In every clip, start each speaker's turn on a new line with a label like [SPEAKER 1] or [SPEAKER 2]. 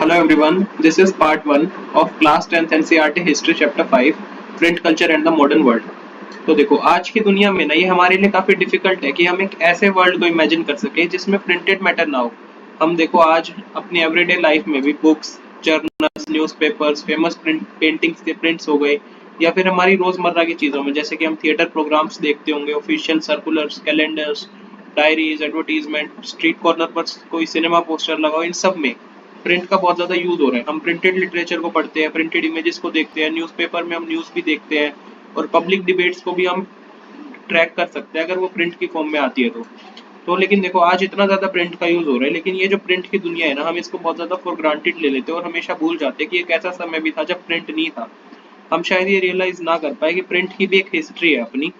[SPEAKER 1] Hello everyone, this is part 1 of class 10th NCERT History Chapter 5 Print Culture and the Modern World। तो देखो आज की दुनिया में ना ये हमारे लिए काफ़ी डिफिकल्ट है कि हम एक ऐसे वर्ल्ड को इमेजिन कर सके जिसमें प्रिंटेड मैटर ना हो। हम देखो आज अपनी एवरीडे लाइफ में भी books, journals, newspapers, famous paintings के प्रिंट्स हो गए या फिर हमारी रोज़मर्रा की चीज़ों में जैसे कि हम थिएटर प्रोग्राम्स देखते होंगे, official circulars, calendars, diaries, advertisement, street corner पर कोई सिनेमा पोस्टर लगाओ, इन सब में प्रिंट का बहुत ज़्यादा यूज़ हो रहा है। हम प्रिंटेड लिटरेचर को पढ़ते हैं, प्रिंटेड इमेजेस को देखते हैं, न्यूज़पेपर में हम न्यूज़ भी देखते हैं और पब्लिक डिबेट्स को भी हम ट्रैक कर सकते हैं अगर वो प्रिंट की फॉर्म में आती है तो लेकिन देखो आज इतना ज़्यादा प्रिंट का यूज़ हो रहा है, लेकिन ये जो प्रिंट की दुनिया है ना, हम इसको बहुत ज़्यादा फॉर ग्रांटेड ले लेते हैं और हमेशा भूल जाते हैं कि एक ऐसा समय भी था जब प्रिंट नहीं था। हम शायद ये रियलाइज़ ना कर पाए कि प्रिंट की भी एक हिस्ट्री है अपनी,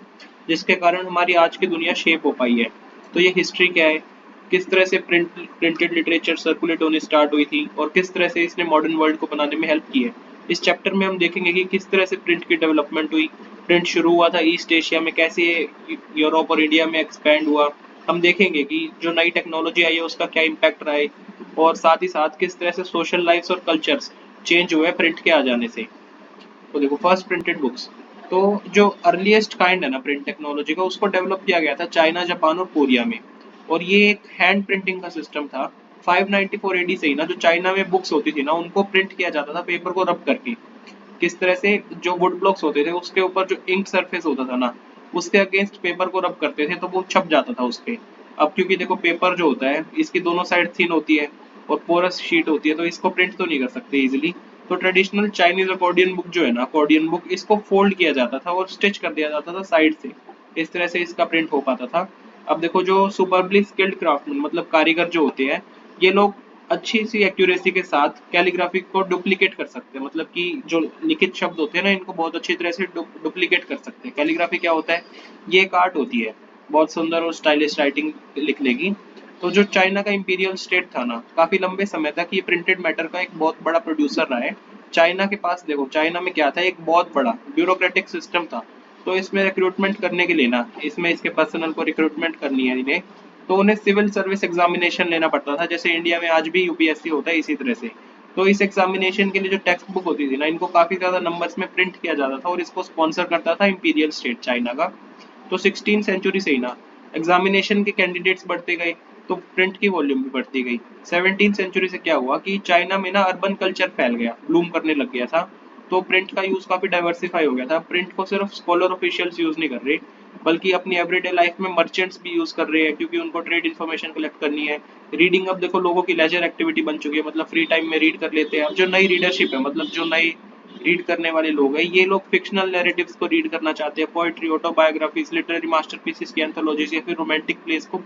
[SPEAKER 1] जिसके कारण हमारी आज की दुनिया शेप हो पाई है। तो ये हिस्ट्री क्या है, किस तरह से प्रिंटेड लिटरेचर सर्कुलेट होनी स्टार्ट हुई थी और किस तरह से इसने मॉडर्न वर्ल्ड को बनाने में हेल्प की है। इस चैप्टर में हम देखेंगे कि किस तरह से प्रिंट की डेवलपमेंट हुई, प्रिंट शुरू हुआ था ईस्ट एशिया में, कैसे ये यूरोप और इंडिया में एक्सपैंड हुआ। हम देखेंगे कि जो नई टेक्नोलॉजी आई है उसका क्या इम्पैक्ट रहा है और साथ ही साथ किस तरह से सोशल लाइफ्स और कल्चर्स चेंज हुए प्रिंट के आ जाने से। तो देखो फर्स्ट प्रिंटेड बुक्स, तो जो अर्लीस्ट काइंड है ना प्रिंट टेक्नोलॉजी का, उसको डेवलप किया गया था चाइना, जापान और कोरिया में। और ये एक हैंड प्रिंटिंग का सिस्टम था। 594 एडी से ही ना जो चाइना में बुक्स होती थी ना उनको प्रिंट किया जाता था पेपर को रब करके। किस तरह से जो वुड ब्लॉक्स होते थे उसके ऊपर जो इंक सरफेस होता था ना, उसके अगेंस्ट पेपर को रब करते थे तो वो छप जाता था उस पे। अब क्योंकि देखो पेपर जो होता है इसकी दोनों साइड थिन होती है और पोरस शीट होती है, तो इसको प्रिंट तो नहीं कर सकते इजीली। तो ट्रेडिशनल चाइनीज अकॉर्डियन बुक जो है ना, अकॉर्डियन बुक, इसको फोल्ड किया जाता था और स्टिच कर दिया जाता था साइड से। इस तरह से इसका प्रिंट हो पाता था। अब देखो जो सुपरबली स्किल्ड क्राफ्टमैन मतलब कारीगर जो होते हैं, ये लोग अच्छी सी एक्यूरेसी के साथ कैलीग्राफी को डुप्लीकेट कर सकते हैं। मतलब कि जो लिखित शब्द होते हैं ना, इनको बहुत अच्छी तरह से डुप्लीकेट कर सकते हैं। कैलीग्राफी क्या होता है, ये एक आर्ट होती है बहुत सुंदर और स्टाइलिश राइटिंग लिखने की। तो जो चाइना का इंपीरियल स्टेट था ना, काफी लंबे समय तक ये प्रिंटेड मैटर का एक बहुत बड़ा प्रोड्यूसर रहा है। चाइना के पास देखो, चाइना में क्या था, एक बहुत बड़ा ब्यूरोक्रेटिक सिस्टम था। तो इसमें रिक्रूटमेंट करने के लिए ना, इसमें इसके पर्सनल को रिक्रूटमेंट करनी है इन्हें, तो उन्हें सिविल सर्विस एग्जामिनेशन लेना पड़ता था, जैसे इंडिया में आज भी यूपीएससी होता है इसी तरह से। तो इस एग्जामिनेशन के लिए जो टेक्स्ट बुक होती थी ना, इनको काफी ज्यादा नंबर्स में प्रिंट किया जाता था और इसको स्पॉन्सर करता था इंपीरियल स्टेट चाइना का। तो 16 सेंचुरी से ही ना एग्जामिनेशन के कैंडिडेट्स बढ़ते गए, तो प्रिंट की वॉल्यूम भी बढ़ती गई। 17 सेंचुरी से क्या हुआ कि चाइना में ना अर्बन कल्चर फैल गया, ब्लूम करने लग गया था। तो प्रिंट का यूज काफी डाइवर्सिफाई हो गया था। प्रिंट को सिर्फ स्कॉलर ऑफिशियल्स यूज नहीं कर रहे, बल्कि अपनी एवरीडे लाइफ में मर्चेंट्स भी यूज कर रहे हैं, क्योंकि उनको ट्रेड इन्फॉर्मेशन कलेक्ट करनी है। रीडिंग अब देखो लोगों की लेजर एक्टिविटी बन चुकी है, मतलब फ्री टाइम में रीड कर लेते हैं। अब जो नई रीडरशिप है, मतलब जो नई रीड करने वाले लोग हैं, ये लोग फिक्शनल नैरेटिव्स को रीड करना चाहते हैं, पोएट्री, ऑटोबायोग्राफीज, लिटरेरी मास्टरपीसेस की एंथोलॉजीज या फिर रोमांटिक प्लेस को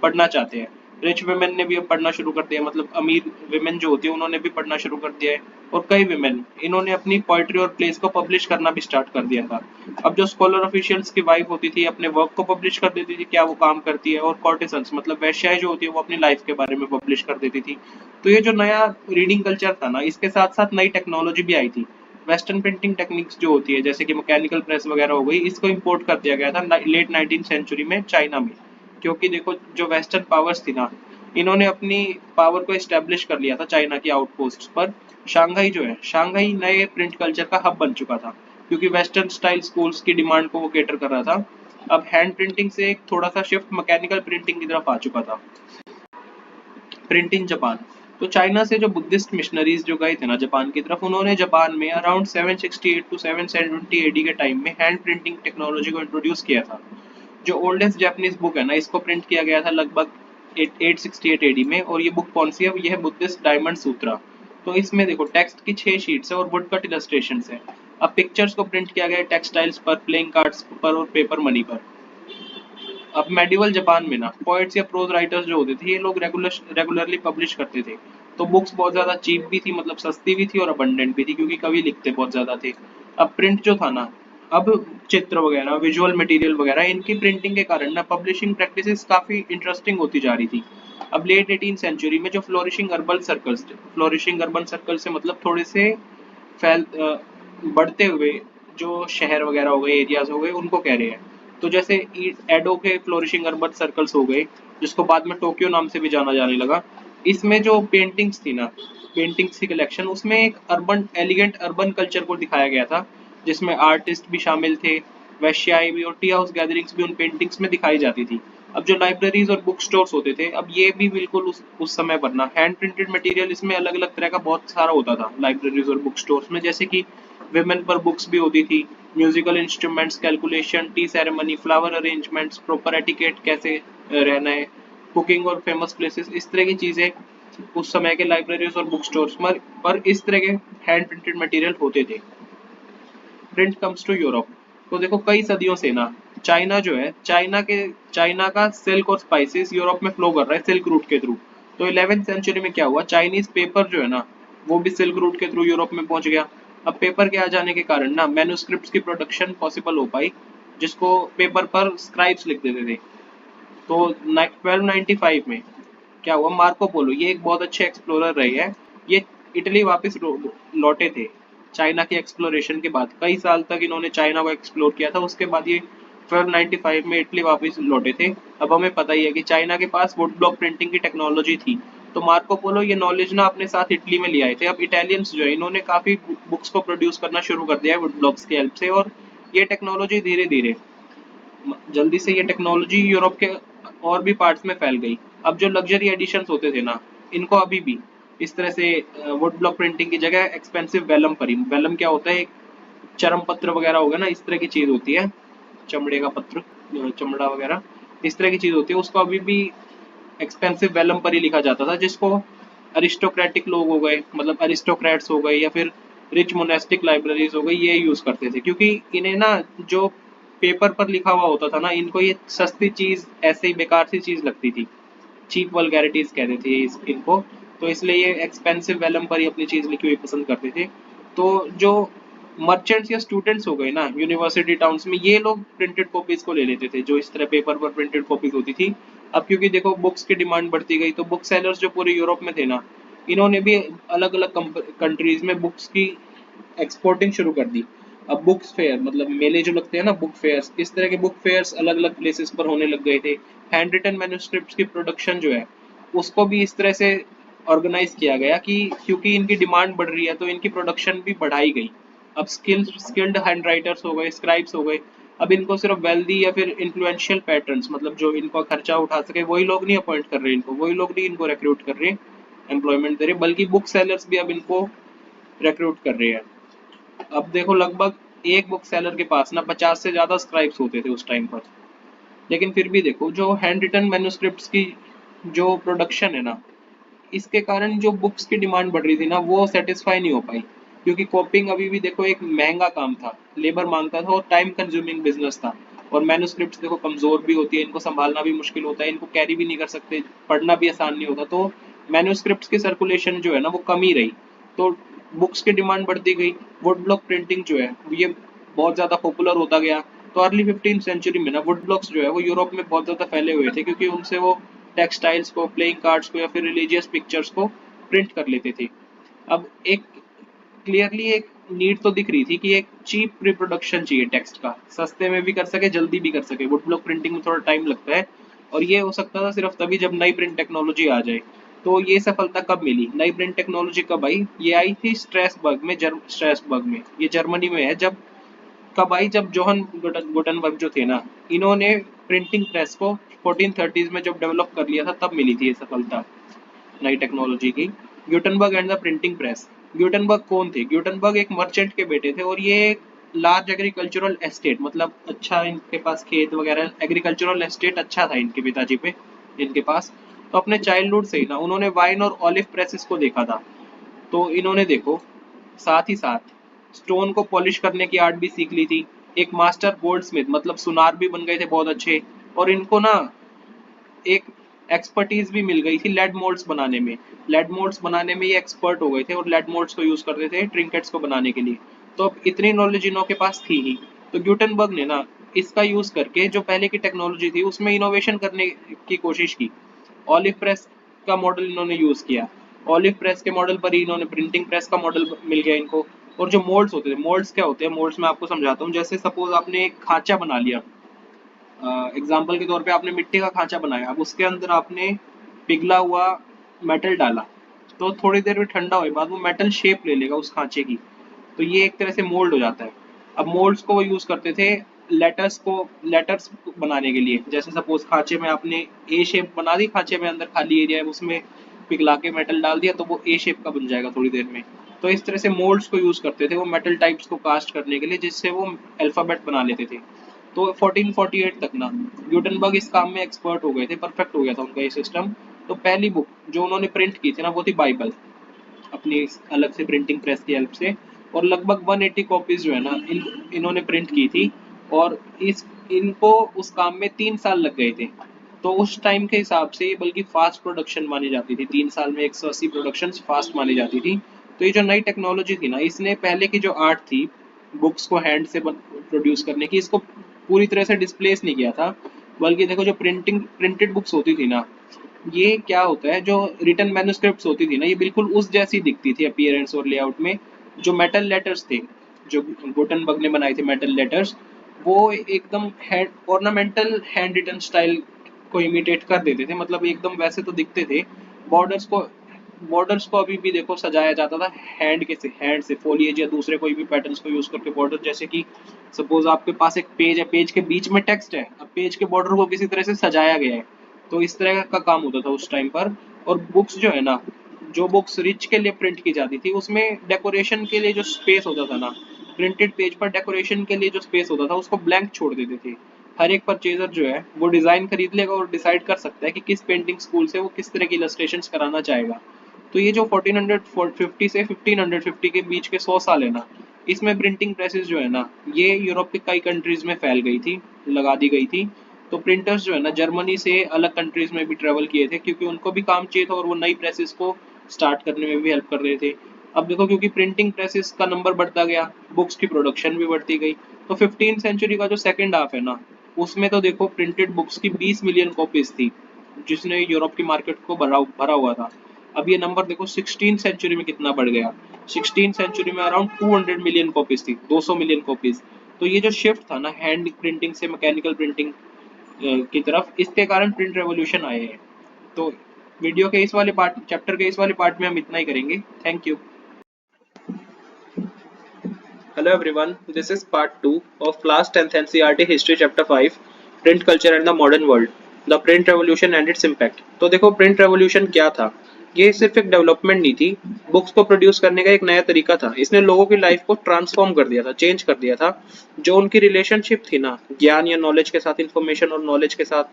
[SPEAKER 1] पढ़ना चाहते हैं। रिच वुमेन ने भी अब पढ़ना शुरू कर दिया, मतलब अमीर वुमेन जो होती है उन्होंने भी पढ़ना शुरू कर दिया है। और कई वुमेन इन्होंने अपनी पोएट्री और प्लेस को पब्लिश करना भी स्टार्ट कर दिया था। अब जो स्कॉलर ऑफिशियल्स की वाइफ होती थी अपने वर्क को पब्लिश कर देती थी, क्या वो काम करती है, और कॉर्टिसंस मतलब वैश्याएं जो होती है वो अपनी लाइफ के बारे में पब्लिश कर देती थी। तो ये जो नया रीडिंग कल्चर था ना, इसके साथ साथ नई टेक्नोलॉजी भी आई थी। वेस्टर्न प्रिंटिंग टेक्निक्स जो होती है जैसे कि मैकेनिकल प्रेस वगैरह हो गई, इसको इंपोर्ट कर दिया गया था लेट 19 सेंचुरी में चाइना में। क्योंकि देखो जो वेस्टर्न पावर्स थी ना, इन्होंने अपनी पावर को एस्टेब्लिश कर लिया था चाइना की आउटपोस्ट पर। शंघाई जो है, शंघाई नए प्रिंट कल्चर का हब बन चुका था, क्योंकि वेस्टर्न स्टाइल स्कूल्स की डिमांड को वो केटर कर रहा था। अब हैंड प्रिंटिंग से एक थोड़ा सा शिफ्ट मैकेनिकल प्रिंटिंग की तरफ आ चुका था। प्रिंटिंग जापान, तो चाइना से जो बुद्धिस्ट मिशनरीज जो गए थे ना जापान की तरफ, उन्होंने जापान में अराउंड 768 टू 770 एडी के टाइम में हैंड प्रिंटिंग टेक्नोलॉजी को इंट्रोड्यूस किया था। जो ओल्डेस्ट जापानीज बुक है ना, इसको प्रिंट किया गया था लगभग 868 एडी में। और ये बुक कौन सी है, ये है बुद्धिस्ट डायमंड सूत्रा। तो इसमें देखो टेक्स्ट की 6 शीट्स है और वुड कट इलस्ट्रेशंस है। अब पिक्चर्स को प्रिंट किया गया टेक्सटाइल्स पर, प्लेइंग कार्ड्स पर और पेपर मनी पर। अब मेडिवल जापान में ना पोएट्स या प्रोज राइटर्स जो होते थे, ये लोग रेगुलरली पब्लिश करते थे। तो बुक्स बहुत ज्यादा चीप भी थी, मतलब सस्ती भी थी और अबंडेंट भी थी, क्योंकि कवि लिखते बहुत ज्यादा थे। अब प्रिंट जो था ना, अब चित्र वगैरह, विजुअल मटेरियल वगैरह, इनकी प्रिंटिंग के कारण ना पब्लिशिंग प्रैक्टिसेस काफी इंटरेस्टिंग होती जा रही थी। अब लेट 18 सेंचुरी में जो फ्लोरिशिंग अर्बन सर्कल्स थे, फ्लोरिशिंग अर्बन सर्कल से मतलब थोड़े से फैल बढ़ते हुए जो शहर वगैरह हो गए, एरियाज हो गए, उनको कह रहे हैं। तो जैसे एडो के फ्लोरिशिंग अर्बन सर्कल्स हो गए, जिसको बाद में टोक्यो नाम से भी जाना जाने लगा। इसमें जो पेंटिंग्स थी ना, पेंटिंग्स की कलेक्शन, उसमें एक अर्बन एलिगेंट अर्बन कल्चर को दिखाया गया था, जिसमें आर्टिस्ट भी शामिल थे, वैश्याएं भी और टी हाउस गैदरिंग्स भी उन पेंटिंग्स में दिखाई जाती थी। अब जो लाइब्रेरीज और बुक स्टोर्स होते थे, अब ये भी बिल्कुल उस समय बनना, हैंड प्रिंटेड मटेरियल इसमें अलग अलग तरह का बहुत सारा होता था लाइब्रेरीज और बुक स्टोर्स में, जैसे कि विमेन पर बुक्स भी होती थी, musical instruments, calculation, T ceremony, flower arrangements, proper etiquette कैसे रहना है, कुकिंग और फेमस प्लेसेस, इस तरह की चीजें उस समय के लाइब्रेरीज और बुक स्टोर्स पर इस तरह के हैंड प्रिंटेड मटेरियल होते थे। प्रिंट कम्स टू यूरोप, तो देखो कई सदियों से ना चाइना जो है, चाइना का सिल्क और स्पाइसेस यूरोप में फ्लो कर रहा है सिल्क रूट के थ्रू। तो 11वीं सेंचुरी में क्या हुआ, चाइनीज पेपर जो है ना वो भी सिल्क रूट के थ्रू यूरोप में पहुंच गया। अब पेपर के आ जाने के कारण ना मैन्युस्क्रिप्ट्स की प्रोडक्शन पॉसिबल हो पाई, जिसको पेपर पर स्क्राइब्स लिख देते थे। तो 1295 में क्या हुआ, मार्को पोलो ये एक बहुत अच्छे एक्सप्लोरर रहे हैं, ये इटली वापस लौटे थे चाइना के एक्सप्लोरेशन के बाद। कई साल तक इन्होंने चाइना को एक्सप्लोर किया था, उसके बाद ये 1295 में इटली वापस लौटे थे। अब हमें पता ही है कि चाइना के पास वुड ब्लॉक प्रिंटिंग की टेक्नोलॉजी थी, तो मार्को पोलो ये नॉलेज ना अपने साथ इटली में ले आए थे। अब इटालियंस जो है इन्होंने काफी बुक्स को प्रोड्यूस करना शुरू कर दिया है वुड ब्लॉक्स की हेल्प से, और ये टेक्नोलॉजी धीरे धीरे जल्दी से ये टेक्नोलॉजी यूरोप के और भी पार्ट्स में फैल गई। अब जो लग्जरी एडिशंस होते थे ना, इनको अभी भी इस तरह से वुड ब्लॉक प्रिंटिंग की जगह एक्सपेंसिव वेलम पर ही, वेलम क्या होता है, एक चरम पत्र वगैरह हो गया ना, इस तरह की चीज होती है, चमड़े का पत्र, चमड़ा वगैरह इस तरह की चीज होती है, उसको अभी भी एक्सपेंसिव वेलम पर ही लिखा जाता था, जिसको अरिस्टोक्रेटिक लोग हो गए, मतलब अरिस्टोक्रेट्स हो गए या फिर रिच मोनेस्टिक लाइब्रेरीज हो गई, ये यूज करते थे, क्योंकि इन्हें ना जो पेपर पर लिखा हुआ होता था ना, इनको ये सस्ती चीज, ऐसे ही बेकार सी चीज लगती थी, चीप वल्गैरिटीज कहते थे इनको, तो इसलिए ये एक्सपेंसिव वेलम पर ही अपनी चीज लिखी हुई पसंद करते थे। तो जो मर्चेंट्स या स्टूडेंट्स हो गए ना यूनिवर्सिटी टाउन्स में, ये लोग प्रिंटेड कॉपीज को ले लेते थे, जो इस तरह पेपर पर प्रिंटेड कॉपीज होती थी। अब क्योंकि देखो बुक्स की डिमांड बढ़ती गई, तो बुक सेलर्स जो पूरे यूरोप में थे ना, इन्होंने भी अलग अलग कंट्रीज में बुक्स की एक्सपोर्टिंग शुरू कर दी। अब बुक्स फेयर, मतलब मेले जो लगते हैं ना, बुक फेयर्स, इस तरह के बुक फेयर्स अलग अलग प्लेसेस पर होने लग गए थे। हैंड रिटन मैन्युस्क्रिप्ट्स की प्रोडक्शन जो है उसको भी इस तरह से ऑर्गेनाइज किया गया कि क्योंकि इनकी डिमांड बढ़ रही है तो इनकी प्रोडक्शन भी बढ़ाई गई। अब स्किल्ड हैंड राइटर्स हो गए, स्क्राइब्स हो गए, अब इनको सिर्फ वेल्दी या फिर इन्फ्लुएंशियल पैटर्न्स, मतलब जो इनको खर्चा उठा सके वही लोग नहीं अपॉइंट कर रहे, इनको वही लोग नहीं इनको रिक्रूट कर रहे, एम्प्लॉयमेंट दे रहे, बल्कि बुक सेलर्स भी अब इनको रिक्रूट कर रहे हैं। अब देखो लगभग एक बुक सेलर के पास ना 50 से ज्यादा स्क्राइब्स होते थे उस टाइम पर। लेकिन फिर भी देखो जो हैंड रिटन मैन्युस्क्रिप्ट्स की जो प्रोडक्शन है ना, इसके कारण जो बुक्स की डिमांड बढ़ रही थी ना वो सेटिस्फाई नहीं हो पाई, क्योंकि कॉपिंग अभी भी देखो एक महंगा काम था, लेबर मांगता था और टाइम कंज्यूमिंग बिजनेस था। और मैन्युस्क्रिप्ट्स देखो कमजोर भी होती है, इनको संभालना भी मुश्किल होता है, इनको कैरी भी नहीं कर सकते, पढ़ना भी आसान नहीं होता, तो मैन्युस्क्रिप्ट्स की सर्कुलेशन जो है ना वो कम ही रही। तो बुक्स की डिमांड बढ़ती गई, वुड ब्लॉक प्रिंटिंग जो है ये बहुत ज्यादा पॉपुलर होता गया। तो अर्ली 15th सेंचुरी में ना वुड ब्लॉक्स जो है वो यूरोप में बहुत ज्यादा फैले हुए थे, क्योंकि उनसे वो टेक्सटाइल्स को, प्लेइंग कार्ड्स को या फिर रिलीजियस पिक्चर्स को प्रिंट कर लेते थे। अब एक क्लियरली एक नीड तो दिख रही थी कि एक चीप रिप्रोडक्शन चाहिए टेक्स्ट का, सस्ते में भी कर सके, जल्दी भी कर सके। वुड ब्लॉक प्रिंटिंग में थोड़ा टाइम लगता है, और ये हो सकता था सिर्फ तभी जब नई प्रिंट टेक्नोलॉजी आ जाए। तो ये सफलता कब मिली, नई प्रिंट टेक्नोलॉजी कब आई, ये आई थी स्ट्रेसबर्ग में, स्ट्रेसबर्ग में, ये जर्मनी में है। जब कब आई, जब जोहन गुटनबर्ग जो थे ना, इन्होंने प्रिंटिंग प्रेस को 1430s में जब डेवलप कर लिया था, तब मिली थी ये सफलता नई टेक्नोलॉजी की। Gutenberg and the printing press. Gutenberg कौन थे, ग्यूटनबर्ग एक मर्चेंट के बेटे थे, और ये लार्ज एग्रीकल्चरल एस्टेट, मतलब अच्छा इनके पास खेत वगैरह, एग्रीकल्चरल एस्टेट अच्छा था इनके पिताजी पे, इनके पास। तो अपने चाइल्डहुड से ही ना उन्होंने वाइन और ऑलिव प्रेसेस को देखा था। तो इन्होंने देखो साथ ही साथ स्टोन को पॉलिश करने की आर्ट भी सीख ली थी। एक मास्टर गोल्ड स्मिथ, मतलब सुनार भी बन गए थे बहुत अच्छे। और इनको ना एक एक्सपर्टीज भी मिल गई थी लेड मोल्ड्स बनाने में, लेड मोल्ड्स बनाने में ये एक्सपर्ट हो गए थे, और लेड मोल्ड्स को यूज करते थे ट्रिंकेट्स को बनाने के लिए। तो अब इतनी नॉलेज इनों के पास थी ही, तो ग्यूटनबर्ग ने ना इसका यूज करके जो पहले की टेक्नोलॉजी थी उसमें इनोवेशन करने की कोशिश की। ऑलिव प्रेस का मॉडल इन्होंने यूज किया, ऑलिव प्रेस के मॉडल पर ही इन्होंने प्रिंटिंग प्रेस का मॉडल मिल गया इनको। और जो मोल्ड्स होते थे, मोल्ड्स क्या होते हैं, मोल्ड्स मैं आपको समझाता हूँ। जैसे सपोज आपने एक खांचा बना लिया, एग्जाम्पल के तौर पे आपने मिट्टी का खांचा बनाया, अब उसके अंदर आपने पिघला हुआ मेटल डाला, तो थोड़ी देर में ठंडा होने के बाद वो मेटल शेप ले लेगा उस खांचे की। तो ये एक तरह से मोल्ड हो जाता है। अब मोल्ड्स को वो यूज करते थे लेटर्स बनाने के लिए। जैसे सपोज खांचे में आपने ए शेप बना दी, खांचे में अंदर खाली एरिया है उसमें पिघला के मेटल डाल दिया तो वो ए शेप का बन जाएगा थोड़ी देर में। तो इस तरह से मोल्ड्स को यूज करते थे वो मेटल टाइप्स को कास्ट करने के लिए, जिससे वो अल्फाबेट बना लेते थे। तो 1448 तक ना ग्यूटेनबर्ग इस काम में एक्सपर्ट हो गए थे, परफेक्ट हो गया था उनका ये सिस्टम। तो पहली बुक जो उन्होंने प्रिंट की थी ना वो थी बाइबल, अपनी अलग से प्रिंटिंग प्रेस की हेल्प से। और लगभग 180 कॉपीज जो है ना इन्होंने प्रिंट की थी। और इस इनको उस काम में 3 साल लग गए थे। तो उस टाइम के हिसाब से बल्कि फास्ट प्रोडक्शन मानी जाती थी, 3 साल में 180 प्रोडक्शन फास्ट मानी जाती थी। तो ये जो नई टेक्नोलॉजी थी ना, इसने पहले की जो आर्ट थी बुक्स को हैंड से प्रोड्यूस करने की, इसको पूरी तरह से डिस्प्लेस नहीं किया था। बल्कि देखो जो प्रिंटेड बुक्स होती थी ना, ये क्या होता है, जो रिटन मैन्युस्क्रिप्ट्स होती थी ना, ये बिल्कुल उस जैसी दिखती थी अपीयरेंस और लेआउट में। जो मेटल लेटर्स थे, जो गुटनबर्ग ने बनाए थे मेटल लेटर्स, वो एकदम hand ornamental hand written style को इमिटेट कर देते थे, मतलब एकदम वैसे तो दिखते थे। बॉर्डर्स को बॉर्डर्स को अभी भी देखो सजाया जाता था हैंड से फोलिएज या दूसरे कोई भी पैटर्न्स को यूज करके बॉर्डर। जैसे कि सपोज आपके पास एक पेज है, पेज के बीच में टेक्स्ट है, अब पेज के बॉर्डर को किसी तरह से सजाया गया है। तो इस तरह का काम होता था उस टाइम पर। और बुक्स जो है ना, जो बुक्स रिच के लिए प्रिंट की जाती थी उसमें डेकोरेशन के लिए जो स्पेस होता था ना, प्रिंटेड पेज पर डेकोरेशन के लिए जो स्पेस होता था उसको ब्लैंक छोड़ देते थे। हर एक परचेजर जो है वो डिजाइन खरीद लेगा और डिसाइड कर सकता है कि किस पेंटिंग स्कूल से वो किस तरह की इलस्ट्रेशंस कराना चाहेगा। तो ये जो 1450 से 1550 के बीच के 100 साल है ना, इसमें प्रिंटिंग प्रेसेस जो है ना, ये यूरोप के कई कंट्रीज में फैल गई थी, लगा दी गई थी। तो प्रिंटर्स जो है ना जर्मनी से अलग कंट्रीज में भी ट्रेवल किए थे, क्योंकि उनको भी काम चाहिए था और वो नई प्रेसेस को स्टार्ट करने में भी हेल्प कर रहे थे। अब देखो क्योंकि प्रिंटिंग प्रेसेस का नंबर बढ़ता गया, बुक्स की प्रोडक्शन भी बढ़ती गई। तो 15th सेंचुरी का जो सेकंड हाफ है ना, उसमें तो देखो प्रिंटेड बुक्स की 20 मिलियन कॉपीज थी, जिसने यूरोप की मार्केट को भरा भरा हुआ था। अब ये नंबर देखो 16th सेंचुरी में कितना बढ़ गया। 16th सेंचुरी में अराउंड 200 मिलियन कॉपीज थी, 200 मिलियन कॉपीज। तो ये जो शिफ्ट था ना हैंड प्रिंटिंग से मैकेनिकल प्रिंटिंग की तरफ, इसके कारण प्रिंट रेवोल्यूशन आए हैं। तो वीडियो के इस वाले पार्ट चैप्टर के इस वाले पार्ट में हम इतना ही करेंगे। Thank you. Hello everyone, this is part 2 of class 10th NCERT history chapter 5, print culture and the modern world, the print revolution and its impact. तो देखो प्रिंट रेवोल्यूशन क्या था। ये सिर्फ एक डेवलपमेंट नहीं थी, बुक्स को प्रोड्यूस करने का एक नया तरीका था। इसने लोगों की लाइफ को ट्रांसफॉर्म कर दिया था, चेंज कर दिया था। जो उनकी रिलेशनशिप थी ना ज्ञान या नॉलेज के साथ, इंफॉर्मेशन और नॉलेज के साथ,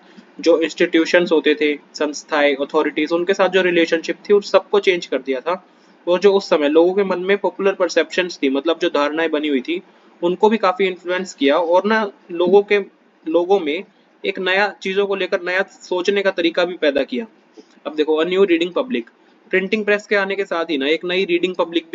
[SPEAKER 1] जो इंस्टीट्यूशंस होते थे, संस्थाएं, अथॉरिटीज, उनके साथ जो रिलेशनशिप थी उस सबको चेंज कर दिया था। और जो उस समय लोगों के मन में पॉपुलर परसेप्शंस थी, मतलब जो धारणाएं बनी हुई थी, उनको भी काफी इन्फ्लुएंस किया। और ना लोगों में एक नया चीजों को लेकर नया सोचने का तरीका भी पैदा किया। अब देखो a new reading public, printing press के आने के साथ ही ना एक नई रीडिंग पब्लिक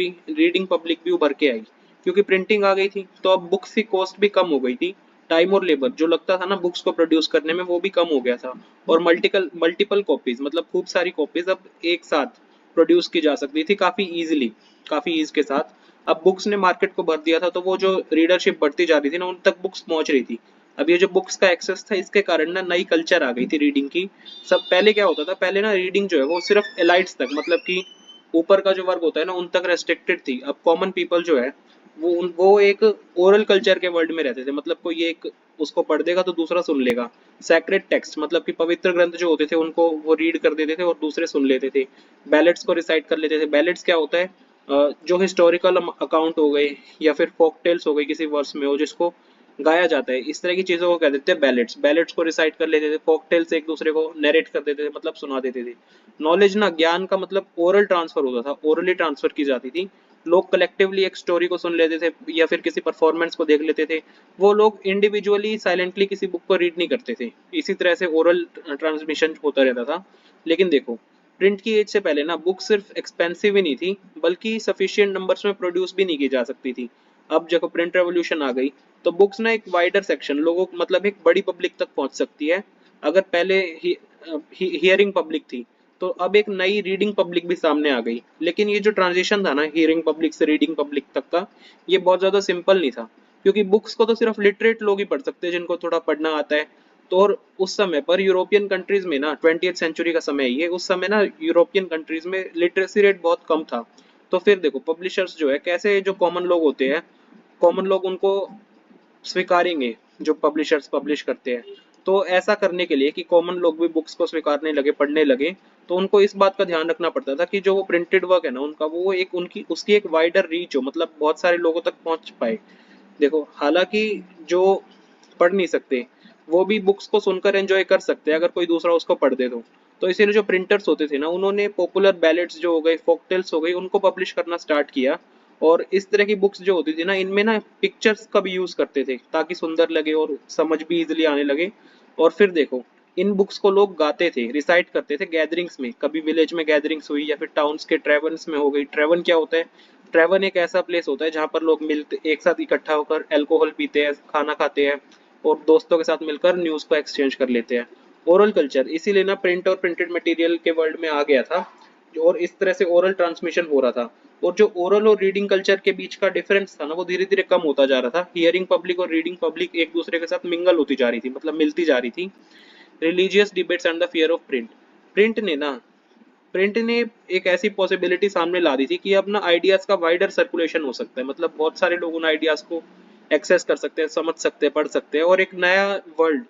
[SPEAKER 1] भी उभर के आई। क्योंकि प्रिंटिंग आ गई थी तो अब बुक्स की कॉस्ट भी कम हो गई थी। टाइम और लेबर जो लगता था ना बुक्स को प्रोड्यूस करने में, वो भी कम हो गया था। और मल्टीपल कॉपीज, मतलब खूब सारी कॉपीज अब एक साथ प्रोड्यूस की जा सकती थी काफी इजीली, काफी ईज के साथ। अब बुक्स ने मार्केट को भर दिया था, तो वो जो रीडरशिप बढ़ती जा रही थी ना, उन तक बुक्स पहुंच रही थी। अब ये जो बुक्स का एक्सेस था, इसके कारण ना नई कल्चर आ गई थी रीडिंग की। सब पहले क्या होता था, पहले ना रीडिंग जो है वो सिर्फ एलाइट्स तक, मतलब कि ऊपर का जो वर्ग होता है ना, उन तक रेस्ट्रिक्टेड थी। अब कॉमन पीपल जो है वो एक ओरल कल्चर के वर्ल्ड में रहते थे, मतलब कोई एक उसको पढ़ देगा तो दूसरा सुन लेगा। सैक्रेड टेक्स्ट, मतलब कि पवित्र ग्रंथ जो होते थे उनको वो रीड कर देते थे और दूसरे सुन लेते थे। बैलेट्स को रिसाइट कर लेते थे। बैलेट्स क्या होता है, जो हिस्टोरिकल अकाउंट हो गए या फिर फोक टेल्स हो गए, किसी वर्स में हो जिसको गाया जाता है, इस तरह की चीजों को कह देते हैं बैलेट्स। बैलेट्स को रिसाइट कर लेते थे, फोक टेल्स एक दूसरे को नरेट कर देते थे, मतलब सुना देते थे। नॉलेज ना, ज्ञान का मतलब ओरल ट्रांसफर होता था, ओरली ट्रांसफर की जाती थी। लोग कलेक्टिवली एक स्टोरी को सुन लेते थे या फिर किसी परफॉर्मेंस को देख लेते थे। वो लोग इंडिविजुअली साइलेंटली किसी बुक को रीड नहीं करते थे। इसी तरह से ओरल ट्रांसमिशन होता रहता था। लेकिन देखो प्रिंट की एज से पहले ना बुक सिर्फ एक्सपेंसिव ही नहीं थी, बल्कि सफिशिएंट नंबर्स में प्रोड्यूस भी नहीं की जा सकती थी। अब जब प्रिंट रेवोल्यूशन आ गई तो बुक्स ना एक वाइडर सेक्शन लोगों, मतलब एक बड़ी पब्लिक तक पहुंच सकती है। अगर पहले हियरिंग पब्लिक थी, तो अब एक नई रीडिंग पब्लिक भी सामने आ गई। लेकिन ये जो ट्रांजिशन था ना हियरिंग पब्लिक से रीडिंग पब्लिक तक का, ये बहुत ज्यादा सिंपल नहीं था। क्योंकि बुक्स को तो सिर्फ लिटरेट लोग ही पढ़ सकते हैं, जिनको थोड़ा पढ़ना आता है। तो और उस समय पर यूरोपियन कंट्रीज में ना 20th सेंचुरी का समय है ये, उस समय ना यूरोपियन कंट्रीज में लिटरेसी रेट बहुत कम था। तो फिर देखो पब्लिशर्स जो है कैसे, जो कॉमन लोग होते हैं, कॉमन लोग उनको स्वीकारेंगे जो पब्लिशर्स पब्लिश करते हैं। तो ऐसा करने के लिए कि कॉमन लोग भी बुक्स को स्वीकारने लगे, पढ़ने लगे, तो उनको इस बात का ध्यान रखना पड़ता था कि जो वो प्रिंटेड वर्क है ना उनका, वो एक उनकी उसकी एक वाइडर रीच हो, मतलब बहुत सारे लोगों तक पहुंच पाए। देखो हालांकि जो पढ़ नहीं सकते वो भी बुक्स को सुनकर एंजॉय कर सकते हैं अगर कोई दूसरा उसको पढ़ दे तो इसीलिए जो प्रिंटर्स होते थे ना उन्होंने पॉपुलर बैलेट्स जो हो गए, फोकटेल्स हो गई, उनको पब्लिश करना स्टार्ट किया। और इस तरह की बुक्स जो होती थी ना इनमें ना पिक्चर्स का भी यूज करते थे ताकि सुंदर लगे और समझ भी इजिली आने लगे। और फिर देखो इन बुक्स को लोग गाते थे, रिसाइट करते थे गैदरिंग्स में, कभी विलेज में गैदरिंग्स हुई या फिर टाउन्स के ट्रेवन्स में हो गई। ट्रेवन क्या होता है? ट्रेवन एक ऐसा प्लेस होता है जहाँ पर लोग मिलते एक साथ इकट्ठा होकर अल्कोहल पीते हैं, खाना खाते हैं और दोस्तों के साथ मिलकर न्यूज को एक्सचेंज कर लेते हैं। ओरल कल्चर इसीलिए ना प्रिंट और प्रिंटेड मटेरियल के वर्ल्ड में आ गया था और इस तरह से ओरल ट्रांसमिशन हो रहा था। और जो ओरल और रीडिंग कल्चर के बीच का डिफरेंस था ना वो धीरे धीरे कम होता जा रहा था। हियरिंग पब्लिक और रीडिंग पब्लिक एक दूसरे के साथ मिंगल होती जा रही थी, मतलब मिलती जा रही थी। Religious debates and the fear of print. Print ने ना प्रिंट ने एक ऐसी पॉसिबिलिटी सामने ला दी थी कि अब ना आइडियाज का वाइडर सर्कुलेशन हो सकता है, मतलब बहुत सारे लोग उन आइडियाज को एक्सेस कर सकते हैं, समझ सकते हैं, पढ़ सकते हैं और एक नया वर्ल्ड,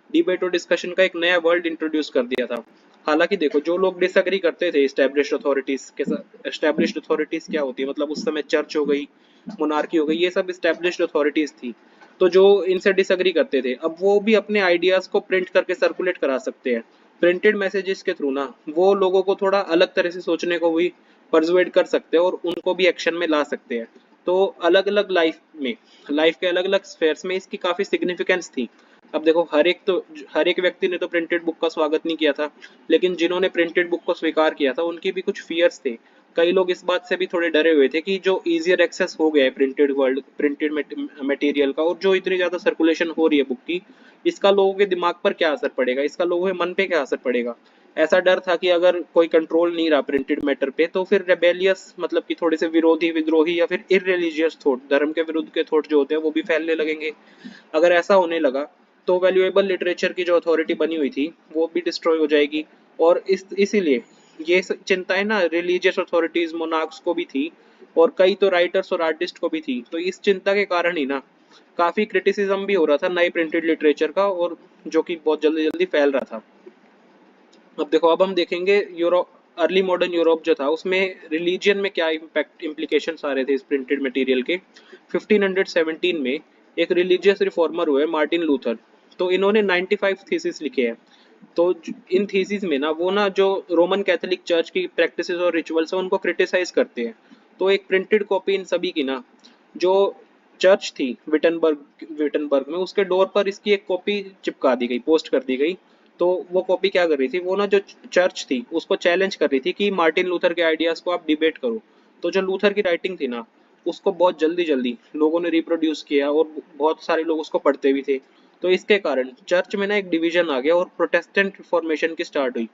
[SPEAKER 1] डिबेट और डिस्कशन का एक नया वर्ल्ड इंट्रोड्यूस कर दिया था। हालांकि देखो जो लोग डिसएग्री करते थे एस्टेब्लिश्ड अथॉरिटीज के साथ, एस्टेब्लिश्ड अथॉरिटीज क्या होती है, मतलब उस समय चर्च हो गई, मोनार्की हो गई, ये सब एस्टेब्लिश्ड अथॉरिटीज थी। तो जो इनसे डिसएग्री करते थे अब वो भी अपने आइडियाज को प्रिंट करके सर्कुलेट करा सकते हैं। प्रिंटेड मैसेजेस के थ्रू ना वो लोगों को थोड़ा अलग तरह से सोचने को भी परसुएड कर सकते हैं और उनको भी एक्शन में ला सकते हैं। तो अलग अलग लाइफ के अलग अलग स्फेयर्स में इसकी काफी सिग्निफिकेंस थी। अब देखो हर एक व्यक्ति ने तो प्रिंटेड बुक का स्वागत नहीं किया था, लेकिन जिन्होंने प्रिंटेड बुक को स्वीकार किया था उनके भी कुछ फियर्स थे। कई लोग इस बात से भी थोड़े डरे हुए थे कि जो इजियर एक्सेस हो गया है प्रिंटेड वर्ल्ड, प्रिंटेड मटेरियल का, और जो इतनी ज्यादा सर्कुलेशन हो रही है बुक की, इसका लोगों के दिमाग पर क्या असर पड़ेगा, इसका लोगों के मन पे क्या असर पड़ेगा। ऐसा डर था कि अगर कोई कंट्रोल नहीं रहा प्रिंटेड मैटर पे तो फिर रेबेलियस, मतलब कि थोड़े से विरोधी, विद्रोही या फिर इररिलीजियस थॉट, धर्म के विरुद्ध के थॉट जो होते हैं वो भी फैलने लगेंगे। अगर ऐसा होने लगा तो वैल्यूएबल लिटरेचर की जो अथॉरिटी बनी हुई थी वो भी डिस्ट्रॉय हो जाएगी। और इसीलिए ये चिंताएं ना रिलीजियस अथॉरिटीज, मोनार्क्स को भी थी और कई तो राइटर्स और आर्टिस्ट को भी थी। तो इस चिंता के कारण ही ना काफी क्रिटिसिज्म भी हो रहा था नए प्रिंटेड लिटरेचर का, और जो कि बहुत जल्दी जल्दी फैल रहा था। अब देखो अब हम देखेंगे यूरोप, अर्ली मॉडर्न यूरोप जो था उसमें रिलीजियन में क्या इम्पैक्ट इम्प्लीकेशन आ रहे थे इस प्रिंटेड मटेरियल के। 1517 में एक रिलीजियस रिफॉर्मर हुए मार्टिन लूथर। तो इन्होंने 95 थीसिस लिखे हैं। तो इन थीसिस में ना वो ना जो रोमन कैथोलिक चर्च की प्रैक्टिसेस और रिचुअल्स है उनको क्रिटिसाइज करते हैं। तो एक प्रिंटेड कॉपी इन सभी की ना जो चर्च थी विटनबर्ग में, उसके डोर पर इसकी एक कॉपी चिपका दी गई, पोस्ट कर दी गई। तो वो कॉपी क्या कर रही थी, वो ना जो चर्च थी उसको चैलेंज कर रही थी कि मार्टिन लूथर के आइडियाज को आप डिबेट करो। तो जो लूथर की राइटिंग थी ना उसको बहुत जल्दी जल्दी लोगों ने रिप्रोड्यूस किया और बहुत सारे लोग उसको पढ़ते भी थे। तो इसके कारण चर्च में ना एक डिवीजन आ गया और प्रोटेस्टेंट रिफॉर्मेशन की स्टार्ट हुई।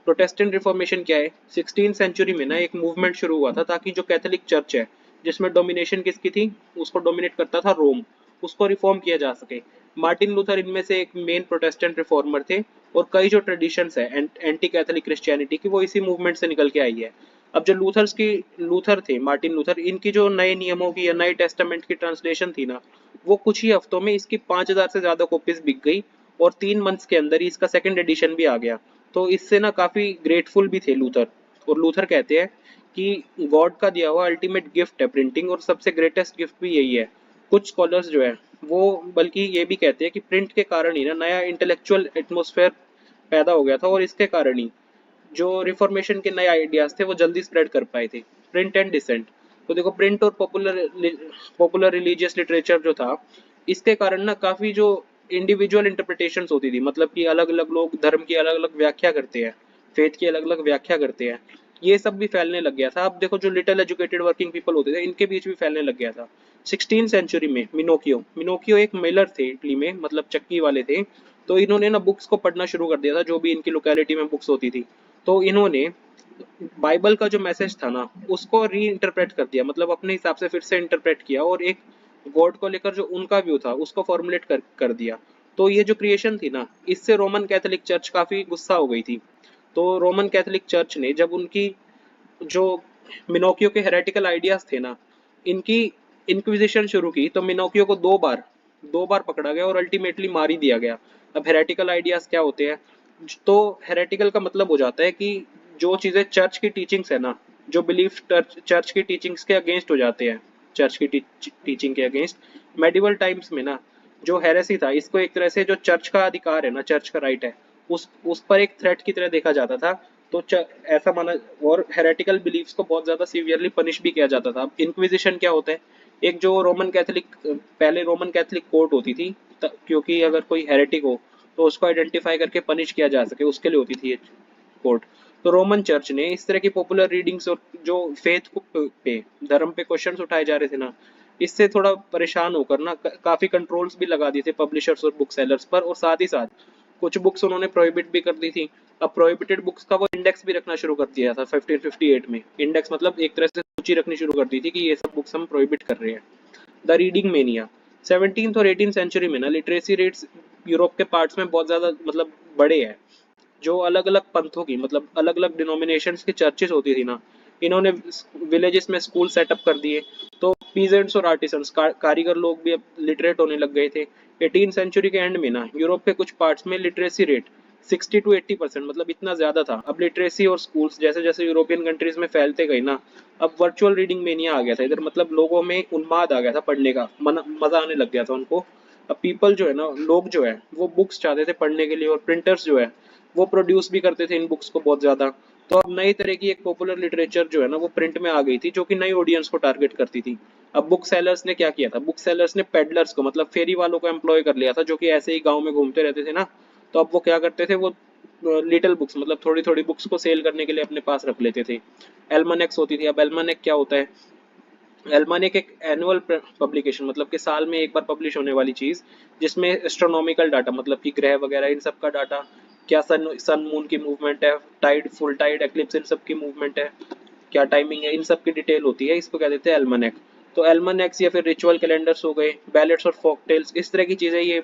[SPEAKER 1] प्रोटेस्टेंट रिफॉर्मेशन क्या है? 16th सेंचुरी में ना एक मूवमेंट शुरू हुआ था ताकि जो कैथोलिक चर्च है, जिसमें डोमिनेशन किसकी थी, उसको डोमिनेट करता था रोम, उसको रिफॉर्म किया जा सके। मार्टिन लूथर इनमें से एक मेन प्रोटेस्टेंट रिफॉर्मर थे और कई जो ट्रेडिशंस है एंटी कैथोलिक क्रिश्चियनिटी की वो इसी मूवमेंट से निकल के आई है। अब जो लूथर थे, मार्टिन लूथर, इनकी जो नए नियमों की या नए टेस्टामेंट की ट्रांसलेशन थी ना वो कुछ ही हफ्तों में इसकी 5000 से ज्यादा कॉपीज बिक गई और 3 मंथ्स के अंदर ही इसका सेकंड एडिशन भी आ गया। तो इससे ना काफी ग्रेटफुल भी थे लूथर। और लूथर कहते हैं कि गॉड का दिया हुआ अल्टीमेट गिफ्ट है प्रिंटिंग और सबसे ग्रेटेस्ट गिफ्ट भी यही है। कुछ स्कॉलर्स जो है वो बल्कि ये भी कहते हैं कि प्रिंट के कारण ही ना नया इंटेलेक्चुअल एटमॉस्फेयर पैदा हो गया था और इसके कारण ही जो रिफॉर्मेशन के नए आइडियाज थे वो जल्दी स्प्रेड कर पाए थे। Print and dissent. तो देखो प्रिंट और पॉपुलर रिलीजियस लिटरेचर जो था इसके कारण ना काफी जो इंडिविजुअल इंटरप्रिटेशंस होती थी, मतलब कि अलग अलग लोग धर्म की अलग अलग व्याख्या करते हैं, फेथ की अलग अलग व्याख्या करते हैं, ये सब भी फैलने लग गया था। अब देखो जो लिटिल एजुकेटेड वर्किंग पीपल होते थे इनके बीच भी फैलने लग गया था। 16th सेंचुरी में मिनोकियो एक मिलर थे इटली में, मतलब चक्की वाले थे। तो इन्होंने ना बुक्स को पढ़ना शुरू कर दिया था, जो भी इनकी लोकेलिटी में बुक्स होती थी। तो इन्होंने बाइबल का जो मैसेज था ना उसको री इंटरप्रेट कर दिया, मतलब अपने हिसाब से फिर से इंटरप्रेट किया और एक गॉड को लेकर जो उनका व्यू था उसको फॉर्मुलेट कर दिया। तो ये जो क्रिएशन थी ना, इससे रोमन कैथोलिक चर्च काफी गुस्सा हो गई थी। तो रोमन कैथोलिक चर्च ने जब उनकी जो मिनोकियो के हेरेटिकल आइडियाज थे ना, इनकी इंक्विजिशन शुरू की, तो मिनोकियो को दो बार पकड़ा गया और अल्टीमेटली मार ही दिया गया। अब हेरेटिकल आइडियाज क्या होते हैं? तो हेरेटिकल का मतलब हो जाता है कि जो चीजें चर्च की टीचिंग्स है ना, जो बिलीफ चर्च की टीचिंग्स के अगेंस्ट हो जाते हैं, चर्च की टीचिंग के अगेंस्ट। मेडिवल टाइम्स में ना जो हेरेसी था, इसको एक तरह से जो चर्च का अधिकार है ना, चर्च का राइट है, उस पर एक थ्रेट की तरह देखा जाता था। तो ऐसा माना, और हेरेटिकल बिलीफ्स को बहुत ज्यादा सीवियरली पनिश भी किया जाता था। अब इंक्विजिशन क्या होता है? एक जो रोमन कैथोलिक, पहले रोमन कैथोलिक कोर्ट होती थी, क्योंकि अगर कोई हेरेटिक हो तो उसको आइडेंटिफाई करके पनिश किया जा सके, उसके लिए होती थी ये कोर्ट। तो रोमन चर्च ने इस तरह की पॉपुलर रीडिंग्स और जो फेथ को पे धर्म पे क्वेश्चंस उठाए जा रहे थे ना, इससे थोड़ा परेशान होकर ना काफी कंट्रोल्स भी लगा दिए थे पब्लिशर्स और बुक सेलर्स पर, और साथ ही साथ कुछ बुक्स उन्होंने प्रोहिबिट भी कर दी थी। अब प्रोहिबिटेड बुक्स का वो इंडेक्स भी रखना शुरू कर दिया था 1558 में। इंडेक्स मतलब एक तरह से सूची रखनी शुरू कर दी थी कि ये सब बुक्स हम प्रोहिबिट कर रहे हैं। द रीडिंग मेनिया, 17th और 18th सेंचुरी में ना लिटरेसी रेट्स यूरोप के पार्ट्स में बहुत ज्यादा मतलब बड़े हैं। जो अलग अलग पंथों की, मतलब अलग अलग डिनोमिनेशंस की चर्चेस होती थी ना, इन्होंने विलेजेस में स्कूल सेटअप कर दिए। तो पीजेंट्स और आर्टिसंस, कारीगर लोग भी अब लिटरेट होने लग गए थे। 18 सेंचुरी के एंड में ना यूरोप के कुछ पार्ट्स में लिटरेसी रेट 60 to 80%, मतलब इतना ज्यादा था। अब लिटरेसी और स्कूल्स जैसे जैसे यूरोपियन कंट्रीज में फैलते गए ना, अब वर्चुअल रीडिंग मेनिया आ गया था इधर, मतलब लोगों में उन्माद आ गया था पढ़ने का, मजा आने लग गया था उनको। अब पीपल जो है ना, लोग जो है वो बुक्स चाहते थे पढ़ने के लिए, और प्रिंटर्स जो है वो प्रोड्यूस भी करते थे इन बुक्स को बहुत ज्यादा। तो अब नई तरह की एक पॉपुलर लिटरेचर जो है ना वो प्रिंट में आ गई थी, जो कि नई ऑडियंस को टारगेट करती थी। अब बुक सेलर्स ने क्या किया था? बुक सेलर्स ने पेडलर्स को, मतलब फेरी वालों को एम्प्लॉय कर लिया था, जो कि ऐसे ही गांव में घूमते रहते थे ना। तो अब वो क्या करते थे, वो लिटिल बुक्स, मतलब थोड़ी थोड़ी बुक्स को सेल करने के लिए अपने पास रख लेते थे। एल्मानेक्स होती थी। अब एल्मानेक क्या होता है? एल्मानेक एक एनुअल पब्लिकेशन, मतलब कि साल में एक बार पब्लिश होने वाली चीज, जिसमें एस्ट्रोनॉमिकल डाटा, मतलब कि ग्रह वगैरह इन सब का डाटा, क्या सन मून की मूवमेंट है, टाइड, फुल टाइड, एक्लिप्स, इन सब की मूवमेंट है, क्या टाइमिंग है, इन सब की डिटेल होती है। इसको क्या देते हैं? एल्मानेक। तो एल्मानेक्स या फिर रिचुअल कैलेंडर्स हो गए, बैलेट्स और फोक टेल्स, इस तरह की चीजें ये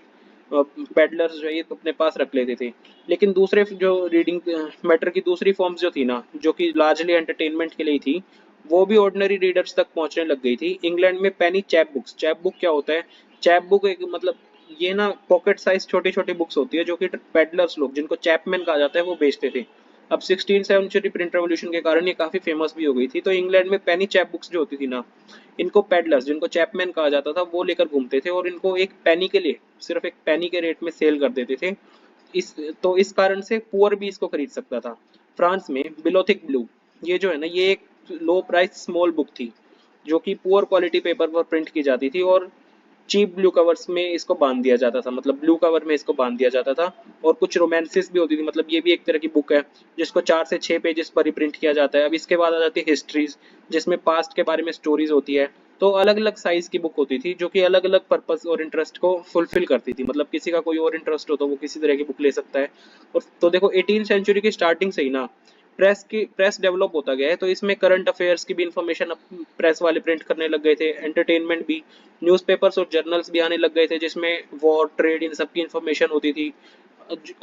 [SPEAKER 1] पेडलर्स जो है ये अपने पास रख लेते थे। लेकिन दूसरे जो रीडिंग मैटर की दूसरी फॉर्म्स जो थी ना, जो कि लार्जली एंटरटेनमेंट के लिए थी, वो भी ऑर्डिनरी रीडर्स तक पहुंचने लग गई थी। इंग्लैंड में पेनी चैप बुक्स, चैप बुक क्या होता है? चैप बुक एक मतलब ये ना पॉकेट साइज छोटी छोटी बुक्स होती है, जो कि पेडलर्स लोग, जिनको चैपमैन कहा जाता है, वो बेचते थे। अब 16th सेंचुरी प्रिंट रेवोल्यूशन के कारण ये काफी फेमस भी हो गई थी। तो इंग्लैंड में पेनी चैप बुक्स जो होती थी ना, इनको पेडलर्स, जिनको चैपमैन कहा जाता था, वो लेकर घूमते थे, और इनको एक पेनी के लिए, सिर्फ एक पेनी के रेट में सेल कर देते थे। इस तो इस कारण से पुअर भी इसको खरीद सकता था। फ्रांस में बिलोथिक ब्लू, ये जो है ना, ये एक लो प्राइस स्मॉल बुक थी, जो कि पुअर क्वालिटी पेपर पर प्रिंट की जाती थी, और चीप ब्लू कवर्स में इसको बांध दिया जाता था, मतलब ब्लू कवर में इसको बांध दिया जाता था। और कुछ रोमांसिस भी होती थी, मतलब ये भी एक तरह की बुक है, जिसको 4 से 6 पेजेस पर ही प्रिंट किया जाता है। अब इसके बाद आ जाती है हिस्ट्रीज, जिसमें पास्ट के बारे में स्टोरीज होती है। तो अलग अलग साइज की बुक होती थी, जो कि अलग अलग पर्पस और इंटरेस्ट को फुलफिल करती थी, मतलब किसी का कोई और इंटरेस्ट हो तो वो किसी तरह की बुक ले सकता है। और तो देखो 18 सेंचुरी की स्टार्टिंग से ही ना प्रेस डेवलप होता गया है। तो इसमें करंट अफेयर्स की भी इंफॉर्मेशन प्रेस वाले प्रिंट करने लग गए थे, एंटरटेनमेंट भी, न्यूज़पेपर्स और जर्नल्स भी आने लग गए थे, जिसमें वॉर, ट्रेड, इन सब की इंफॉर्मेशन होती थी।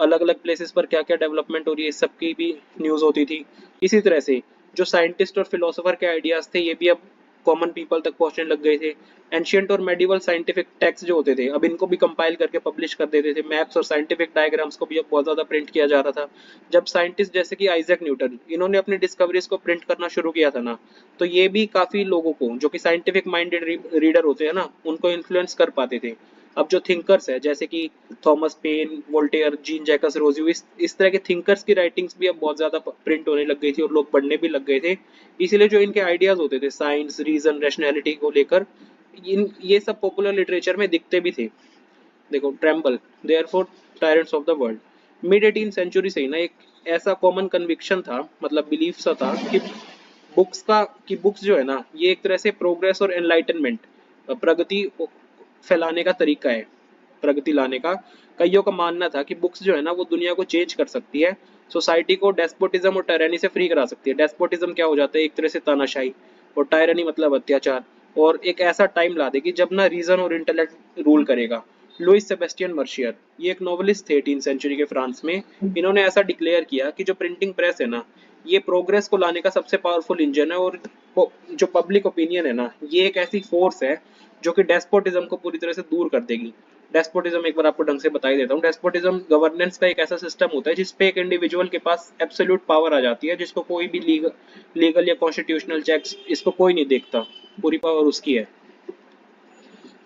[SPEAKER 1] अलग अलग प्लेसेस पर क्या क्या डेवलपमेंट हो रही है, इस सब की भी न्यूज़ होती थी। इसी तरह से जो साइंटिस्ट और फिलोसोफर के आइडियाज थे, ये भी अब कॉमन पीपल तक पहुंचने लग गए थे। एंशियंट और मेडिवल साइंटिफिक टेक्स्ट जो होते थे, अब इनको भी कंपाइल करके पब्लिश कर देते थे। मैप्स और साइंटिफिक डायग्राम्स को भी अब बहुत ज्यादा प्रिंट किया जा रहा था। जब साइंटिस्ट जैसे कि आइजैक न्यूटन, इन्होंने अपनी डिस्कवरीज को प्रिंट करना शुरू किया था ना, तो ये भी काफी लोगों को, जो कि साइंटिफिक माइंडेड रीडर होते हैं ना, उनको इन्फ्लुएंस कर पाते थे। अब जो थिंकर्स है, जैसे कि Thomas Paine, Voltaire, Jean Jacques Rousseau, इस तरह के थिंकर्स की राइटिंग्स भी अब बहुत ज्यादा प्रिंट होने लग गई थी, और लोग पढ़ने भी लग गए थे। इसीलिए जो इनके आइडियाज होते थे साइंस, रीजन, रैशनैलिटी को लेकर, इन ये सब पॉपुलर लिटरेचर में दिखते भी थे। देखो tremble, therefore tyrants of the world, mid 18 century से ही ना एक ऐसा कॉमन कन्विक्शन था, मतलब बिलीफ सा था, कि बुक्स जो है ना, ये एक तरह से प्रोग्रेस और एनलाइटनमेंट, प्रगति फैलाने का तरीका है, प्रगति लाने का। कईयों का मानना था कि बुक्स जो है ना वो दुनिया को चेंज कर सकती है, सोसाइटी को डेस्पोटिज्म और टायरानी से फ्री करा सकती है। डेस्पोटिज्म क्या हो जाता है? एक तरह से तानाशाही, और टायरानी मतलब अत्याचार। और एक ऐसा टाइम ला देगी जब ना रीजन और इंटेलेक्ट रूल करेगा। लुइस सेबेस्टियन मर्शियर, ये एक नोवेलिस्ट थे 18 सेंचुरी के फ्रांस में। इन्होंने ऐसा डिक्लेयर किया कि जो प्रिंटिंग प्रेस है ना, ये प्रोग्रेस को लाने का सबसे पावरफुल इंजन है, और जो पब्लिक ओपिनियन है ना, ये एक ऐसी फोर्स है जो कि डेस्पोटिज्म को पूरी तरह से दूर कर देगी। डेस्पोटिज्म एक बार आपको ढंग से बता ही देता हूँ। डेस्पोटिज्म गवर्नेंस का एक ऐसा सिस्टम होता है जिसपे एक इंडिविजुअल के पास एब्सोल्यूट पावर आ जाती है, जिसको कोई भी लीगल या कॉन्स्टिट्यूशनल चेक्स, इसको कोई नहीं देखता, पूरी पावर उसकी है।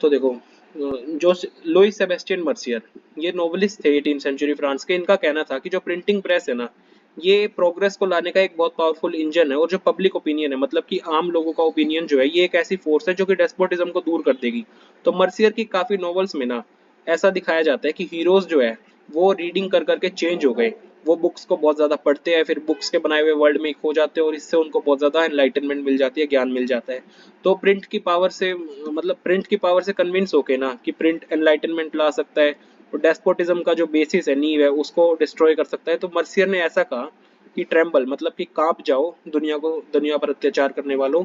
[SPEAKER 1] तो देखो, जो लुइस सेबेस्टियन मर्सियर, ये नोवेलिस्ट थे 18 सेंचुरी फ्रांस के। इनका कहना था कि जो प्रिंटिंग प्रेस है ना, ये प्रोग्रेस को लाने का एक बहुत पावरफुल इंजन है, और जो पब्लिक ओपिनियन है, मतलब कि आम लोगों का ओपिनियन जो है, ये एक ऐसी फोर्स है जो कि डेस्पोटिज्म को दूर कर देगी। तो मर्सियर की काफी नॉवेल्स में ना ऐसा दिखाया जाता है कि हीरोज जो है वो रीडिंग कर करके चेंज हो गए। वो बुक्स को बहुत ज्यादा पढ़ते हैं, फिर बुक्स के बनाए हुए वर्ल्ड में खो जाते हैं, और इससे उनको बहुत ज्यादा एनलाइटनमेंट मिल जाती है, ज्ञान मिल जाता है। तो प्रिंट की पावर से, मतलब प्रिंट की पावर से कन्विंस होके ना कि प्रिंट एनलाइटनमेंट ला सकता है और डेस्पोटिज्म का जो बेसिस है, नींव है, उसको डिस्ट्रॉय कर सकता है। तो मर्सियर ने ऐसा कहा कि ट्रेम्बल, मतलब कि कांप जाओ दुनिया पर अत्याचार करने वालों,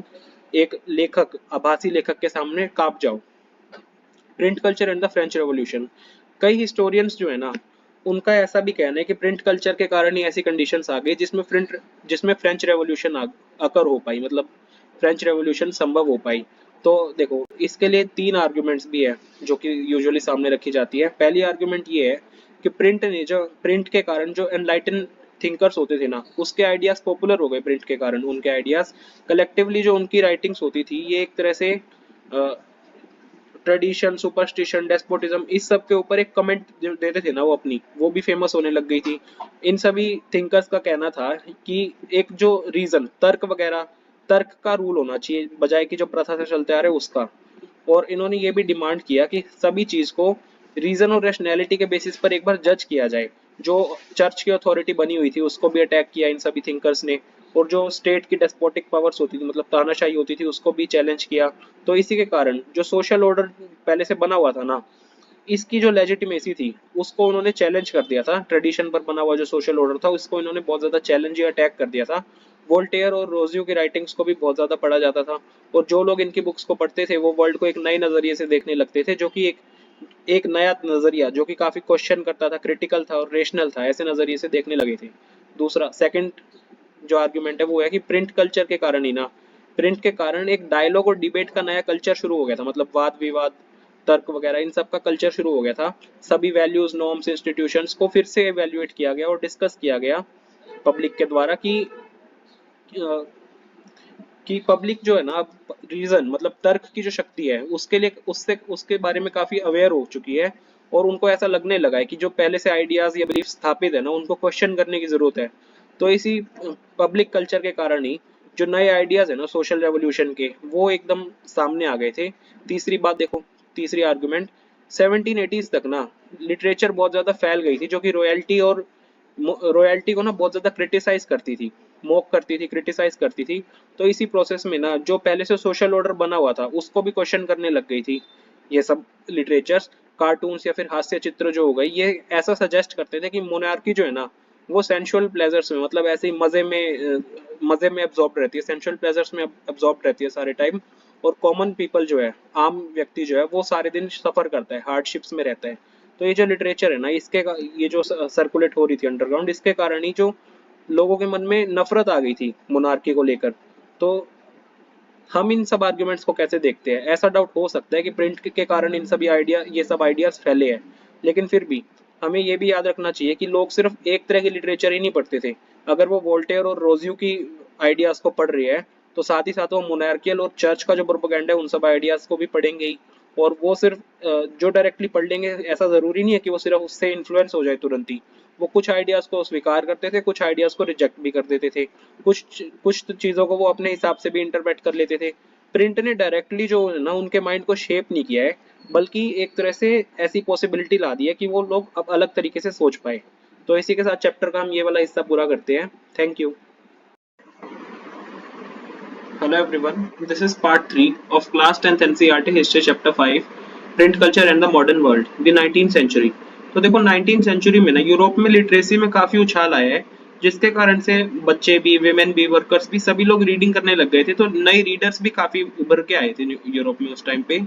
[SPEAKER 1] एक लेखक, आभासी लेखक के सामने कांप जाओ। Print culture and the French revolution, कई हिस्टोरियंस जो है ना, उनका ऐसा भी कहना है कि प्रिंट कल्चर के कारण ही ऐसी कंडीशंस आ गई जिसमें फ्रेंच रेवोल्यूशन अकर हो पाई, मतलब फ्रेंच रेवोल्यूशन संभव हो पाई। तो देखो, इसके लिए तीन आर्गुमेंट्स भी है जो कि यूजुअली सामने रखी जाती है। पहली आर्गुमेंट ये है कि प्रिंट के कारण जो एनलाइटन थिंकर्स होते थे ना, उसके आइडियाज पॉपुलर हो गए। प्रिंट के कारण उनके आइडियाज कलेक्टिवली, जो उनकी राइटिंग्स होती थी, ये एक तरह से ट्रेडिशन, सुपरस्टिशन, डेस्पोटिज्म, इस सब के ऊपर एक कमेंट जो देते थे ना, वो अपनी, वो भी फेमस होने लग गई थी। इन सभी थिंकर्स का कहना था कि एक जो रीजन, तर्क वगैरह, तर्क का रूल होना चाहिए बजाय कि जो प्रथा से चलते आ रहे उसका। और इन्होंने ये भी डिमांड किया कि सभी चीज को रीजन और रैशनैलिटी के बेसिस पर एक बार जज किया जाए। जो चर्च की अथॉरिटी बनी हुई थी उसको भी अटैक किया इन सभी थिंकर्स ने, और जो स्टेट की डेस्पोटिक पावर्स होती थी, मतलब तानाशाही होती थी, उसको भी चैलेंज किया। तो इसी के कारण जो सोशल ऑर्डर पहले से बना हुआ था ना, इसकी जो लेजिटिमेसी थी उसको उन्होंने चैलेंज कर दिया था। ट्रेडिशन पर बना हुआ जो सोशल ऑर्डर था, उसको इन्होंने बहुत ज्यादा चैलेंज या अटैक कर दिया था। वोल्टेयर और रोजियो की राइटिंग्स को भी बहुत ज्यादा पढ़ा जाता था, और जो लोग इनकी बुक्स को पढ़ते थे वो वर्ल्ड को एक नए नजरिए से देखने लगते थे, जो कि एक नया नजरिया, जो कि काफी क्वेश्चन करता था, क्रिटिकल था और रेशनल था, ऐसे नजरिए से देखने लगे थे। दूसरा, सेकंड जो आर्ग्यूमेंट है वो है कि प्रिंट कल्चर के कारण ही ना, प्रिंट के कारण एक डायलॉग और डिबेट का नया कल्चर शुरू हो गया था, मतलब वाद विवाद, तर्क वगैरह, इन सब का कल्चर शुरू हो गया था। सभी वैल्यूज, नॉर्म्स, इंस्टीट्यूशंस को फिर से एवेल्युएट किया गया और डिस्कस किया गया पब्लिक के द्वारा कि पब्लिक जो है ना, रीजन, मतलब तर्क की जो शक्ति है, उसके लिए उसके बारे में काफी अवेयर हो चुकी है, और उनको ऐसा लगने लगा है कि जो पहले से आइडियाज या बिलीफ स्थापित है ना, उनको क्वेश्चन करने की जरूरत है। तो इसी पब्लिक कल्चर के कारण ही जो नए आइडियाज है ना सोशल रेवोल्यूशन के, वो एकदम सामने आ गए थे। तीसरी बात देखो, तीसरी आर्गुमेंट, 1780s तक ना लिटरेचर बहुत ज्यादा फैल गई थी, जो कि रॉयल्टी को ना बहुत ज्यादा क्रिटिसाइज करती थी, मोक करती थी, क्रिटिसाइज करती थी। तो इसी प्रोसेस में ना जो पहले से सोशल ऑर्डर बना हुआ था उसको भी क्वेश्चन करने लग गई थी। ये सब लिटरेचर्स, कार्टून्स या फिर हास्य चित्र जो हो गए, ये ऐसा सजेस्ट करते थे कि मोनार्की जो है ना, वो सेंशुअल प्लेजर्स में, मतलब ऐसे ही मजे में एब्जॉर्ब रहती है, सेंशुअल प्लेजर्स में एब्जॉर्ब रहती है सारे टाइम। और कॉमन पीपल जो है, आम व्यक्ति जो है, वो सारे दिन सफर करता है, हार्डशिप्स में रहता है। तो ये जो लिटरेचर है ना, ये जो सर्कुलेट हो रही थी अंडरग्राउंड, इसके कारण ही जो लोगों के मन में नफरत आ गई थी मोनार्की को लेकर। तो हम इन सब आर्ग्यूमेंट्स को कैसे देखते हैं? ऐसा डाउट हो सकता है कि प्रिंट के कारण ये सब आइडियाज फैले हैं, लेकिन फिर भी हमें ये भी याद रखना चाहिए कि लोग सिर्फ एक तरह की लिटरेचर ही नहीं पढ़ते थे। अगर वो वोल्टेयर और रोजियो की आइडियाज को पढ़ रही है, तो साथ ही साथ वो मोनार्कियल और चर्च का जो प्रोपेगेंडा है, उन सब आइडियाज को भी पढ़ेंगे ही। और वो सिर्फ जो डायरेक्टली पढ़ लेंगे, ऐसा जरूरी नहीं है कि वो सिर्फ उससे इन्फ्लुएंस हो जाए तुरंत ही। वो कुछ आइडियाज को स्वीकार करते थे, कुछ आइडियाज को रिजेक्ट भी कर देते थे, कुछ चीजों को वो अपने हिसाब से भी इंटरप्रेट कर लेते थे। प्रिंट ने डायरेक्टली जो है ना उनके माइंड को शेप नहीं किया है, बल्कि एक तरह से ऐसी पॉसिबिलिटी ला दी है कि वो लोग अब अलग तरीके से सोच पाए। तो इसी के साथ चैप्टर का हम ये वाला हिस्सा पूरा करते हैं। Thank you. Hello everyone, this is part 3 of class 10th NCERT History Chapter 5, Print Culture and the Modern World, the 19th Century। तो देखो, 19th सेंचुरी में ना यूरोप में लिटरेसी में काफी उछाल आया है, जिसके कारण से बच्चे भी, विमेन भी, वर्कर्स भी, सभी लोग रीडिंग करने लग गए थे। तो नए रीडर्स भी काफी उभर के आए थे यूरोप में उस टाइम पे,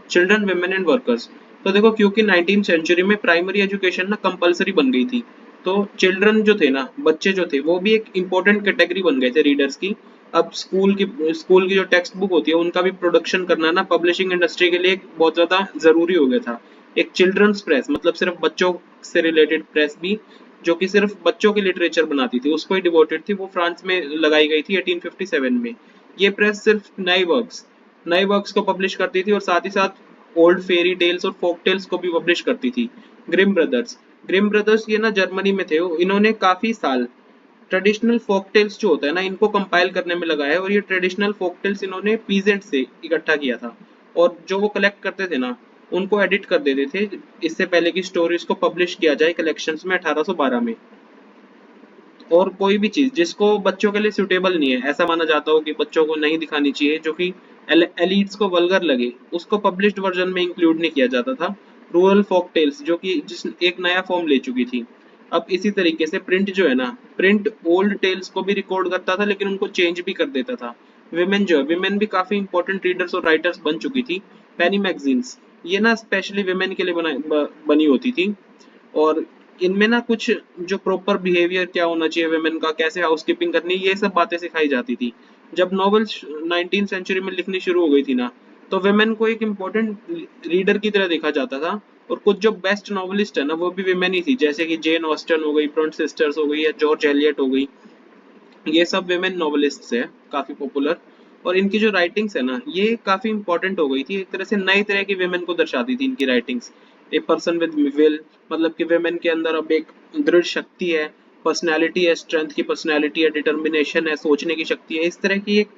[SPEAKER 1] चिल्ड्रन, विमेन एंड वर्कर्स। तो देखो क्योंकि 19th सेंचुरी में प्राइमरी एजुकेशन ना कंपलसरी बन गई थी, तो चिल्ड्रन जो थे ना, बच्चे जो थे वो भी एक इम्पोर्टेंट कैटेगरी बन गए थे रीडर्स की। अब स्कूल की जो टेक्स्ट बुक होती है उनका भी प्रोडक्शन करना ना पब्लिशिंग इंडस्ट्री के लिए एक बहुत ज्यादा जरूरी हो गया था। एक चिल्ड्रंस प्रेस मतलब सिर्फ बच्चों से रिलेटेड प्रेस भी, जो कि सिर्फ बच्चों की लिटरेचर बनाती थी उसको ही डिवोटेड थी, वो फ्रांस में लगाई गई थी 1857 में। ये प्रेस सिर्फ नए वर्क्स को पब्लिश करती थी और साथ ही साथ ओल्ड फेरी टेल्स और फोक टेल्स को भी पब्लिश करती थी। ग्रिम ब्रदर्स ये ना जर्मनी में थे, इन्होंने काफी साल ट्रेडिशनल फोक टेल्स जो होता है ना इनको कंपाइल करने में लगा है, और ये ट्रेडिशनल फोक टेल्स इन्होंने पीजेंट से इकट्ठा किया था, और जो वो कलेक्ट करते थे ना उनको एडिट कर देते थे इससे पहले कि स्टोरीज को पब्लिश किया जाए कलेक्शंस में 1812 में। और कोई भी चीज जिसको बच्चों के लिए सुटेबल नहीं है, ऐसा माना जाता हो कि बच्चों को नहीं दिखानी चाहिए, जो कि एलिट्स को वल्गर लगे, उसको पब्लिश्ड वर्जन में इंक्लूड नहीं किया जाता था। रूरल फोक टेल्स जो कि जिस एक नया फॉर्म ले चुकी थी। अब इसी तरीके से प्रिंट जो है ना, प्रिंट ओल्ड टेल्स को भी रिकॉर्ड करता था लेकिन उनको चेंज भी कर देता था। विमेन भी काफी इंपॉर्टेंट रीडर्स और राइटर्स बन चुकी थी। पेनी मैगजीन्स ये ना स्पेशली विमेन के लिए बनी होती थी, और इनमें ना कुछ जो प्रॉपर बिहेवियर क्या होना चाहिए वेमेन का, कैसे हाउसकीपिंग करनी, ये सब बातें सिखाई जाती थी। जब नॉवेल्स 19th सेंचुरी में लिखनी शुरू हो गई थी ना, तो वेमेन को एक इम्पोर्टेंट रीडर की तरह देखा जाता था, और कुछ जो बेस्ट नॉवेलिस्ट है ना वो भी वेमेन ही थी, जैसे कि जेन ऑस्टन हो गई, ब्रॉन्ट सिस्टर्स हो गई, या जॉर्ज एलियट हो गई। ये सब वेमेन नॉवेलिस्ट्स हैं, काफी पॉपुलर। और इनकी जो राइटिंग्स है ना ये काफी इंपॉर्टेंट हो गई थी, एक तरह से नई तरह की वेमेन को दर्शाती थी इनकी writings. A person with will, मतलब कि वेमेन के अंदर अब एक दृढ़ शक्ति है, पर्सनैलिटी है, स्ट्रेंथ की पर्सनैलिटी है, डिटर्मिनेशन है, सोचने की शक्ति है, इस तरह की एक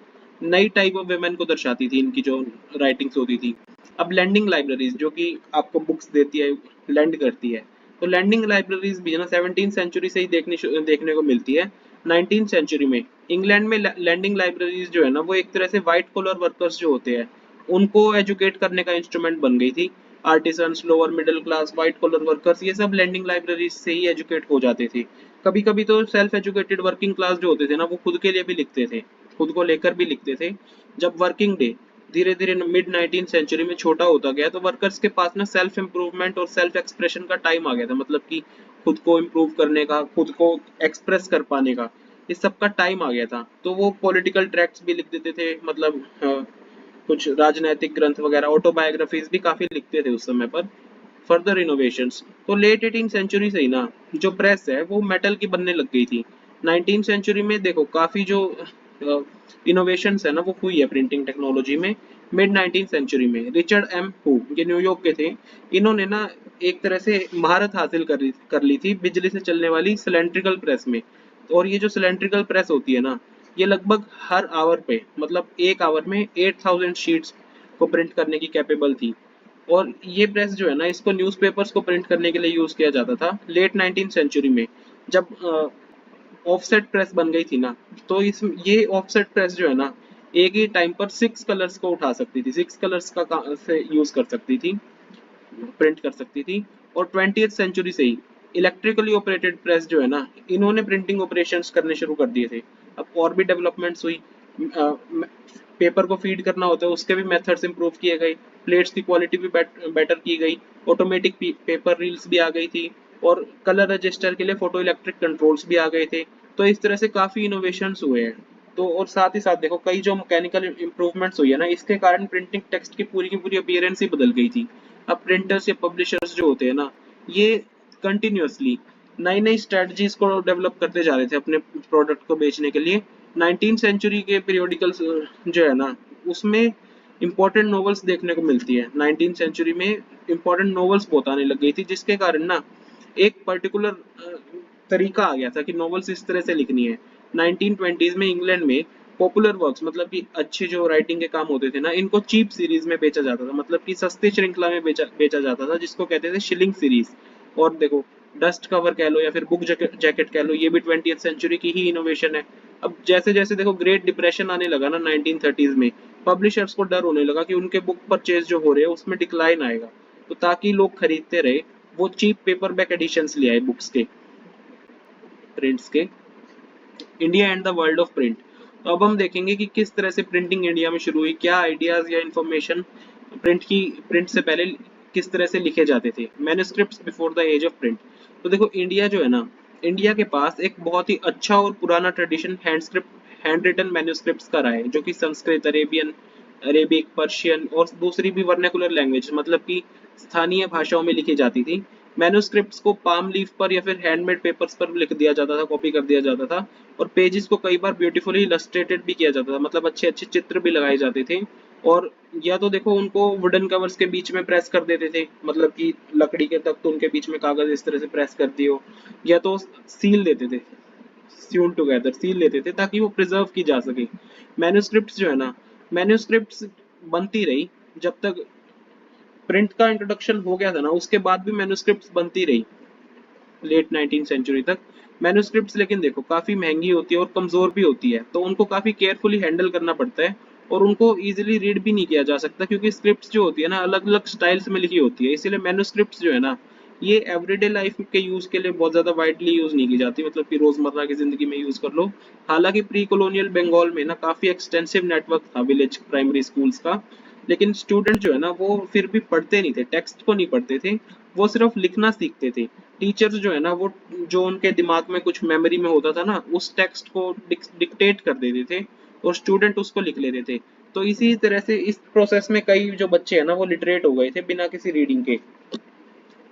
[SPEAKER 1] नई टाइप ऑफ वेमेन को दर्शाती थी इनकी जो राइटिंग्स होती थी। अब लैंडिंग लाइब्रेरीज जो कि आपको बुक्स देती है, लैंड करती है, तो लैंडिंग लाइब्रेरीज भी है ना 17th सेंचुरी से ही देखने को मिलती है। 19th सेंचुरी में इंग्लैंड में लैंडिंग लाइब्रेरीज जो है ना वो एक तरह से व्हाइट कॉलर वर्कर्स जो होते हैं उनको एजुकेट करने का इंस्ट्रूमेंट बन गई थी। Artisans, lower middle class, white collar workers, ये सब लैंडिंग लाइब्रेरीज से ही एजुकेट हो जाते थे। कभी कभी तो सेल्फ एजुकेटेड वर्किंग क्लास जो होते थे ना वो खुद के लिए भी लिखते थे, खुद को लेकर भी लिखते थे। जब वर्किंग डे धीरे धीरे मिड 19th सेंचुरी में छोटा होता गया, तो वर्कर्स के पास ना सेल्फ इम्प्रूवमेंट और सेल्फ एक्सप्रेशन का टाइम आ गया था, मतलब कि खुद को इम्प्रूव करने का, खुद को एक्सप्रेस कर पाने का, इस सब का टाइम आ गया था। तो वो पॉलिटिकल ट्रैक्ट्स भी लिख देते थे, मतलब कुछ राजनैतिक ग्रंथ वगैरह, ऑटोबायोग्राफीज भी काफी लिखते थे उस समय पर। फर्दर इनोवेशंस तो लेट 18th सेंचुरी से ही ना जो प्रेस है वो मेटल की बनने लग गई थी। 19th सेंचुरी में देखो काफी जो इनोवेशंस है ना वो हुई है प्रिंटिंग टेक्नोलॉजी में। मिड 19th सेंचुरी में रिचर्ड एम हू, ये न्यूयॉर्क के थे, इन्होंने ना एक तरह से महारत हासिल कर ली थी बिजली से चलने वाली सिलेंड्रिकल प्रेस में। और ये जो सिलेंड्रिकल प्रेस होती है ना, ये लगभग हर आवर पे, मतलब एक आवर में 8000 शीट्स को प्रिंट करने की कैपेबल थी। और ये प्रेस जो है ना इसको न्यूज़पेपर्स को प्रिंट करने के लिए यूज किया जाता था लेट 19th सेंचुरी में। जब ऑफसेट प्रेस बन गई थी ना, तो इस ये ऑफसेट प्रेस जो है ना एक ही टाइम पर 6 कलर्स को उठा सकती थी, 6 कलर्स का से यूज कर सकती थी, प्रिंट कर सकती थी। और 20th सेंचुरी से ही इलेक्ट्रिकली ऑपरेटेड प्रेस जो है ना इन्होंने प्रिंटिंग ऑपरेशंस करने शुरू कर दिए थे। अब और भी डेवलपमेंट्स हुई, पेपर को फीड करना होता है उसके भी मेथड्स इंप्रूव किए गए, प्लेट्स की क्वालिटी भी बेटर की गई, ऑटोमेटिक पेपर रील्स भी आ गई थी, और कलर रजिस्टर के लिए फोटो इलेक्ट्रिक कंट्रोल्स भी आ गए थे। तो इस तरह से काफी इनोवेशंस हुए हैं। तो और साथ ही साथ देखो कई जो मैकेनिकल इंप्रूवमेंट्स हुई है ना इसके कारण प्रिंटिंग टेक्स्ट की पूरी अपीयरेंस ही बदल गई थी। अब प्रिंटर्स या पब्लिशर्स जो होते हैं ना ये कंटिन्यूअसली नई नई स्ट्रेटजीज को डेवलप करते जा रहे थे अपने प्रोडक्ट को बेचने के लिए। 19th सेंचुरी के पीरियोडिकल्स जो है ना उसमें इंपॉर्टेंट नॉवेल्स देखने को मिलती है। 19th सेंचुरी में इंपॉर्टेंट नॉवेल्स बहुत आने लग गई थी, जिसके कारण ना एक पर्टिकुलर तरीका आ गया था कि नॉवेल्स इस तरह से लिखनी है। 1920s में इंग्लैंड में पॉपुलर वर्क्स, मतलब कि अच्छे जो राइटिंग के काम होते थे ना इनको चीप सीरीज में बेचा जाता था, मतलब कि सस्ती श्रृंखला में बेचा जाता था, जिसको कहते थे शिलिंग सीरीज। और देखो डस्ट कवर कह लो या फिर बुक जैकेट कह लो, ये भी 20th सेंचुरी की ही इनोवेशन है। अब जैसे जैसे देखो ग्रेट डिप्रेशन आने लगा ना 1930s में, पब्लिशर्स को डर होने लगा कि उनके बुक परचेज जो हो रहे हैं उसमें डिक्लाइन आएगा, तो ताकि लोग खरीदते रहे वो चीप पेपर बैक एडिशंस ले आए बुक्स के, प्रिंट्स के। India and the world of print, तो अब हम देखेंगे कि किस तरह से प्रिंटिंग इंडिया में शुरू हुई, क्या आइडियाज या इंफॉर्मेशन प्रिंट से पहले किस तरह से लिखे जाते थे, manuscripts before the age of print. तो देखो इंडिया जो है ना, इंडिया के पास एक बहुत ही अच्छा और पुराना ट्रेडिशन हैंड रिटन मैन्युस्क्रिप्ट्स का रहा है, जो कि संस्कृत, अरेबिक, पर्शियन और दूसरी भी वर्नाकुलर लैंग्वेज मतलब कि स्थानीय भाषाओं में लिखी जाती थी। मैन्युस्क्रिप्ट्स को पाम लीफ पर या फिर हैंडमेड पेपर्स पर लिख दिया जाता था, कॉपी कर दिया जाता था, और पेजेस को कई बार ब्यूटीफुली इलस्ट्रेटेड भी किया जाता था, मतलब अच्छे अच्छे चित्र भी लगाए जाते थे। और या तो देखो उनको वुडन कवर्स के बीच में प्रेस कर देते थे, मतलब कि लकड़ी के तख्त उनके बीच में कागज इस तरह से प्रेस कर दियो, या तो सील देते थे, स्यून टुगेदर सील लेते थे ताकि वो प्रिजर्व की जा सके। मैन्युस्क्रिप्ट्स जो है ना, मैन्युस्क्रिप्ट्स बनती रही जब तक प्रिंट का इंट्रोडक्शन हो गया था ना, उसके बाद भी मैन्युस्क्रिप्ट्स बनती रही लेट 19th सेंचुरी तक। मैन्युस्क्रिप्ट्स लेकिन देखो काफी महंगी होती है और कमजोर भी होती है, तो उनको काफी केयरफुली हैंडल करना पड़ता है, और उनको इजीली रीड भी नहीं किया जा सकता, क्योंकि स्क्रिप्ट्स जो होती है ना अलग अलग स्टाइल्स में लिखी होती है, इसीलिए मैन्युस्क्रिप्ट्स जो है ना ये एवरीडे लाइफ के यूज के लिए बहुत ज्यादा वाइडली यूज नहीं की जाती, मतलब कि रोजमर्रा की जिंदगी में यूज कर लो। हालांकि प्री कॉलोनियल बंगाल में ना काफी एक्सटेंसिव नेटवर्क था विलेज प्राइमरी स्कूल्स का, लेकिन स्टूडेंट जो है ना वो फिर भी पढ़ते नहीं थे, टेक्स्ट को नहीं पढ़ते थे, वो सिर्फ लिखना सीखते थे। टीचर्स जो है ना वो जो उनके दिमाग में कुछ मेमोरी में होता था ना उस टेक्स्ट को डिक्टेट कर देते थे और स्टूडेंट उसको लिख लेते थे। तो इसी तरह से इस प्रोसेस में कई जो बच्चे हैं ना वो लिटरेट हो गए थे बिना किसी रीडिंग के,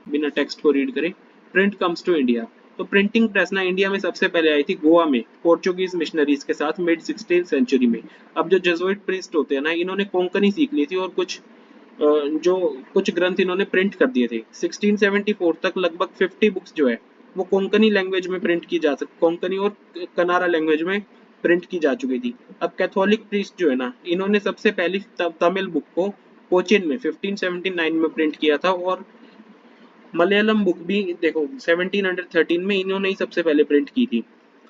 [SPEAKER 1] बिना टेक्स्ट को रीड करे। Print comes to India. तो प्रिंटिंग प्रेस ना इंडिया में सबसे पहले आई थी गोवा में पोर्चुगीज मिशनरीज के साथ मिड 16th सेंचुरी में। अब जो जेसुइट प्रीस्ट होते हैं ना इन्होंने कोंकणी सीख ली थी और जो कुछ ग्रंथ इन्होंने प्रिंट कर दिए थे। 1674 तक लगभग 50 बुक्स जो है वो कोंकणी लैंग्वेज में प्रिंट की जा सकती, कोंकणी और कनारा लैंग्वेज में प्रिंट की जा चुकी थी। अब कैथोलिक प्रीस्ट जो है ना इन्होंने सबसे पहली तमिल बुक को कोचिन में 1579 में प्रिंट किया था, और मलयालम बुक भी देखो 1713 में इन्होंने ही सबसे पहले प्रिंट की थी।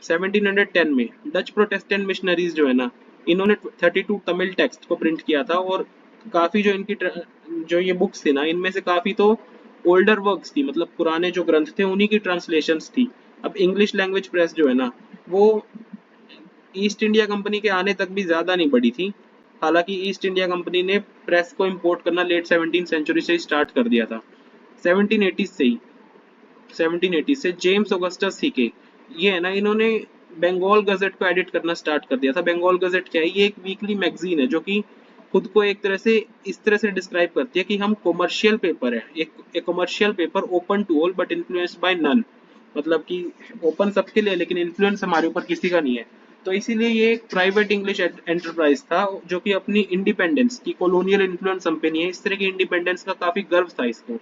[SPEAKER 1] 1710 में डच प्रोटेस्टेंट मिशनरीज जो है ना इन्होंने 32 तमिल टेक्स्ट को प्रिंट किया था, और काफी जो इनकी जो ये बुक्स थी ना इनमें से काफी तो ओल्डर वर्क्स थी, मतलब पुराने जो ग्रंथ थे उन्हीं की ट्रांसलेशंस थी। अब इंग्लिश लैंग्वेज प्रेस जो है ना वो ईस्ट इंडिया कंपनी के आने तक भी ज्यादा नहीं बढ़ी थी। हालांकि ईस्ट इंडिया कंपनी ने प्रेस को इंपोर्ट करना लेट 17th सेंचुरी से स्टार्ट कर दिया था। 1780 से ही 1780 से जेम्स ऑगस्टस सीके ये है ना इन्होंने बंगाल गजेट को एडिट करना स्टार्ट कर दिया था। बंगाल गजेट क्या है, ये एक वीकली मैगजीन है जो कि खुद को एक तरह से इस तरह से डिस्क्राइब करती है कि हम कॉमर्शियल पेपर है, एक commercial paper open to all but influenced by none, मतलब कि ओपन सबके लिए लेकिन इन्फ्लुएंस हमारे ऊपर किसी का नहीं है। तो इसीलिए ये एक प्राइवेट इंग्लिश एंटरप्राइज था जो कि अपनी इंडिपेंडेंस की कॉलोनियल इन्फ्लुएंस हम पे नहीं है, इस तरह की इंडिपेंडेंस का काफी गर्व था इसको।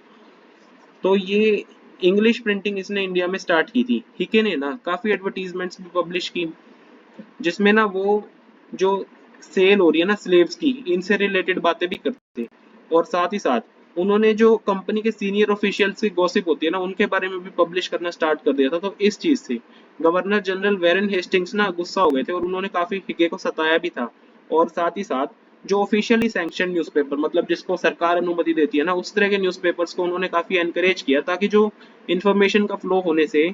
[SPEAKER 1] तो ये इंग्लिश प्रिंटिंग इसने इंडिया में स्टार्ट की थी। हिके ने ना काफी एडवर्टीजमेंट्स भी पब्लिश की, जिसमें ना वो जो सेल हो रही है ना स्लेव्स की इनसे रिलेटेड बातें भी करते थे, और साथ ही साथ उन्होंने जो कंपनी के सीनियर ऑफिशियल्स की गॉसिप होती है ना उनके बारे में भी पब्लिश करना स्टार्ट कर दिया था। तो इस चीज से गवर्नर जनरल वेरन हेस्टिंग्स ना गुस्सा हो गए थे और उन्होंने काफी हिके को सताया भी था। और साथ ही साथ जो ऑफिशियली सैंक्शन न्यूज़पेपर मतलब जिसको सरकार अनुमति देती है ना उस तरह के न्यूज़पेपर्स को उन्होंने काफी एनकरेज किया, ताकि जो इंफॉर्मेशन का फ्लो होने से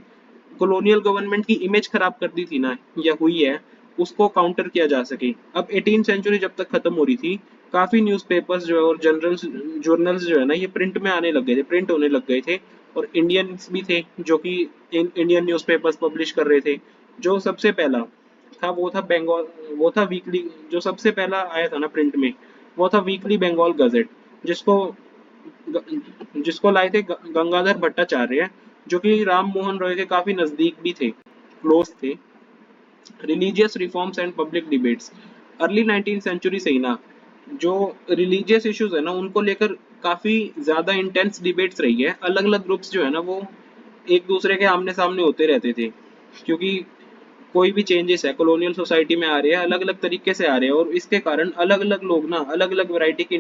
[SPEAKER 1] कॉलोनियल गवर्नमेंट की इमेज खराब कर दी थी ना या हुई है उसको काउंटर किया जा सके। अब 18th सेंचुरी जब तक खत्म हो रही थी काफी न्यूज़पेपर्स जो है और जर्नल्स जो है ना ये प्रिंट में आने लग गए थे, प्रिंट होने लग गए थे, और इंडियंस भी थे जो कि इंडियन न्यूज़पेपर्स पब्लिश कर रहे थे। जो सबसे पहला था वो था बंगाल, वो था वीकली, जो सबसे पहला आया था ना प्रिंट में वो था वीकली बंगाल गजेट, जिसको जिसको लाए थे गंगाधर भट्टाचार्य, जो कि राम मोहन रॉय के काफी नजदीक भी थे, क्लोज थे। Religious reforms and public debates. Early 19th century से ही ना जो रिलीजियस इश्यूज है ना उनको लेकर काफी ज्यादा इंटेंस डिबेट्स रही है। अलग अलग ग्रुप्स जो है ना वो एक दूसरे के आमने सामने होते रहते थे, क्योंकि कोई भी चेंजेस है कॉलोनियल सोसाइटी में आ रहे हैं अलग अलग तरीके से आ रहे हैं, और इसके कारण अलग अलग लोग ना अलग अलग वैरायटी की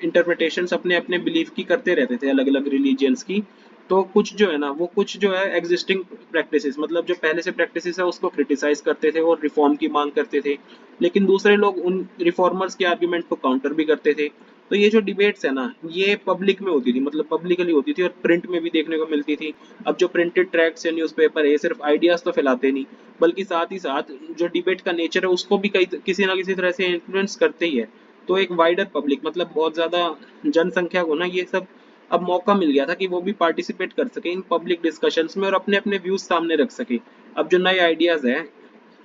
[SPEAKER 1] इंटरप्रिटेशंस अपने अपने बिलीफ की करते रहते थे, अलग अलग रिलीजियंस की। तो कुछ जो है ना वो कुछ जो है एग्जिस्टिंग प्रैक्टिसेस मतलब जो पहले से प्रैक्टिसेस है उसको क्रिटिसाइज करते थे और रिफॉर्म की मांग करते थे, लेकिन दूसरे लोग उन रिफॉर्मर्स के आर्ग्यूमेंट को काउंटर भी करते थे। तो ये जो डिबेट्स है ना ये पब्लिक में होती थी, मतलब पब्लिकली होती थी, और प्रिंट में भी देखने को मिलती थी। अब जो प्रिंटेड ट्रैक्ट्स या न्यूज़पेपर है ये सिर्फ आइडियाज तो फैलाते नहीं, बल्कि साथ ही साथ जो डिबेट का नेचर है उसको भी कई किसी ना किसी तरह से इन्फ्लुएंस करते ही है। तो एक वाइडर पब्लिक मतलब बहुत ज्यादा जनसंख्या को ना ये सब अब मौका मिल गया था कि वो भी पार्टिसिपेट कर सके इन पब्लिक डिस्कशंस में और अपने अपने व्यूज सामने रख सके। अब जो नए आइडियाज हैं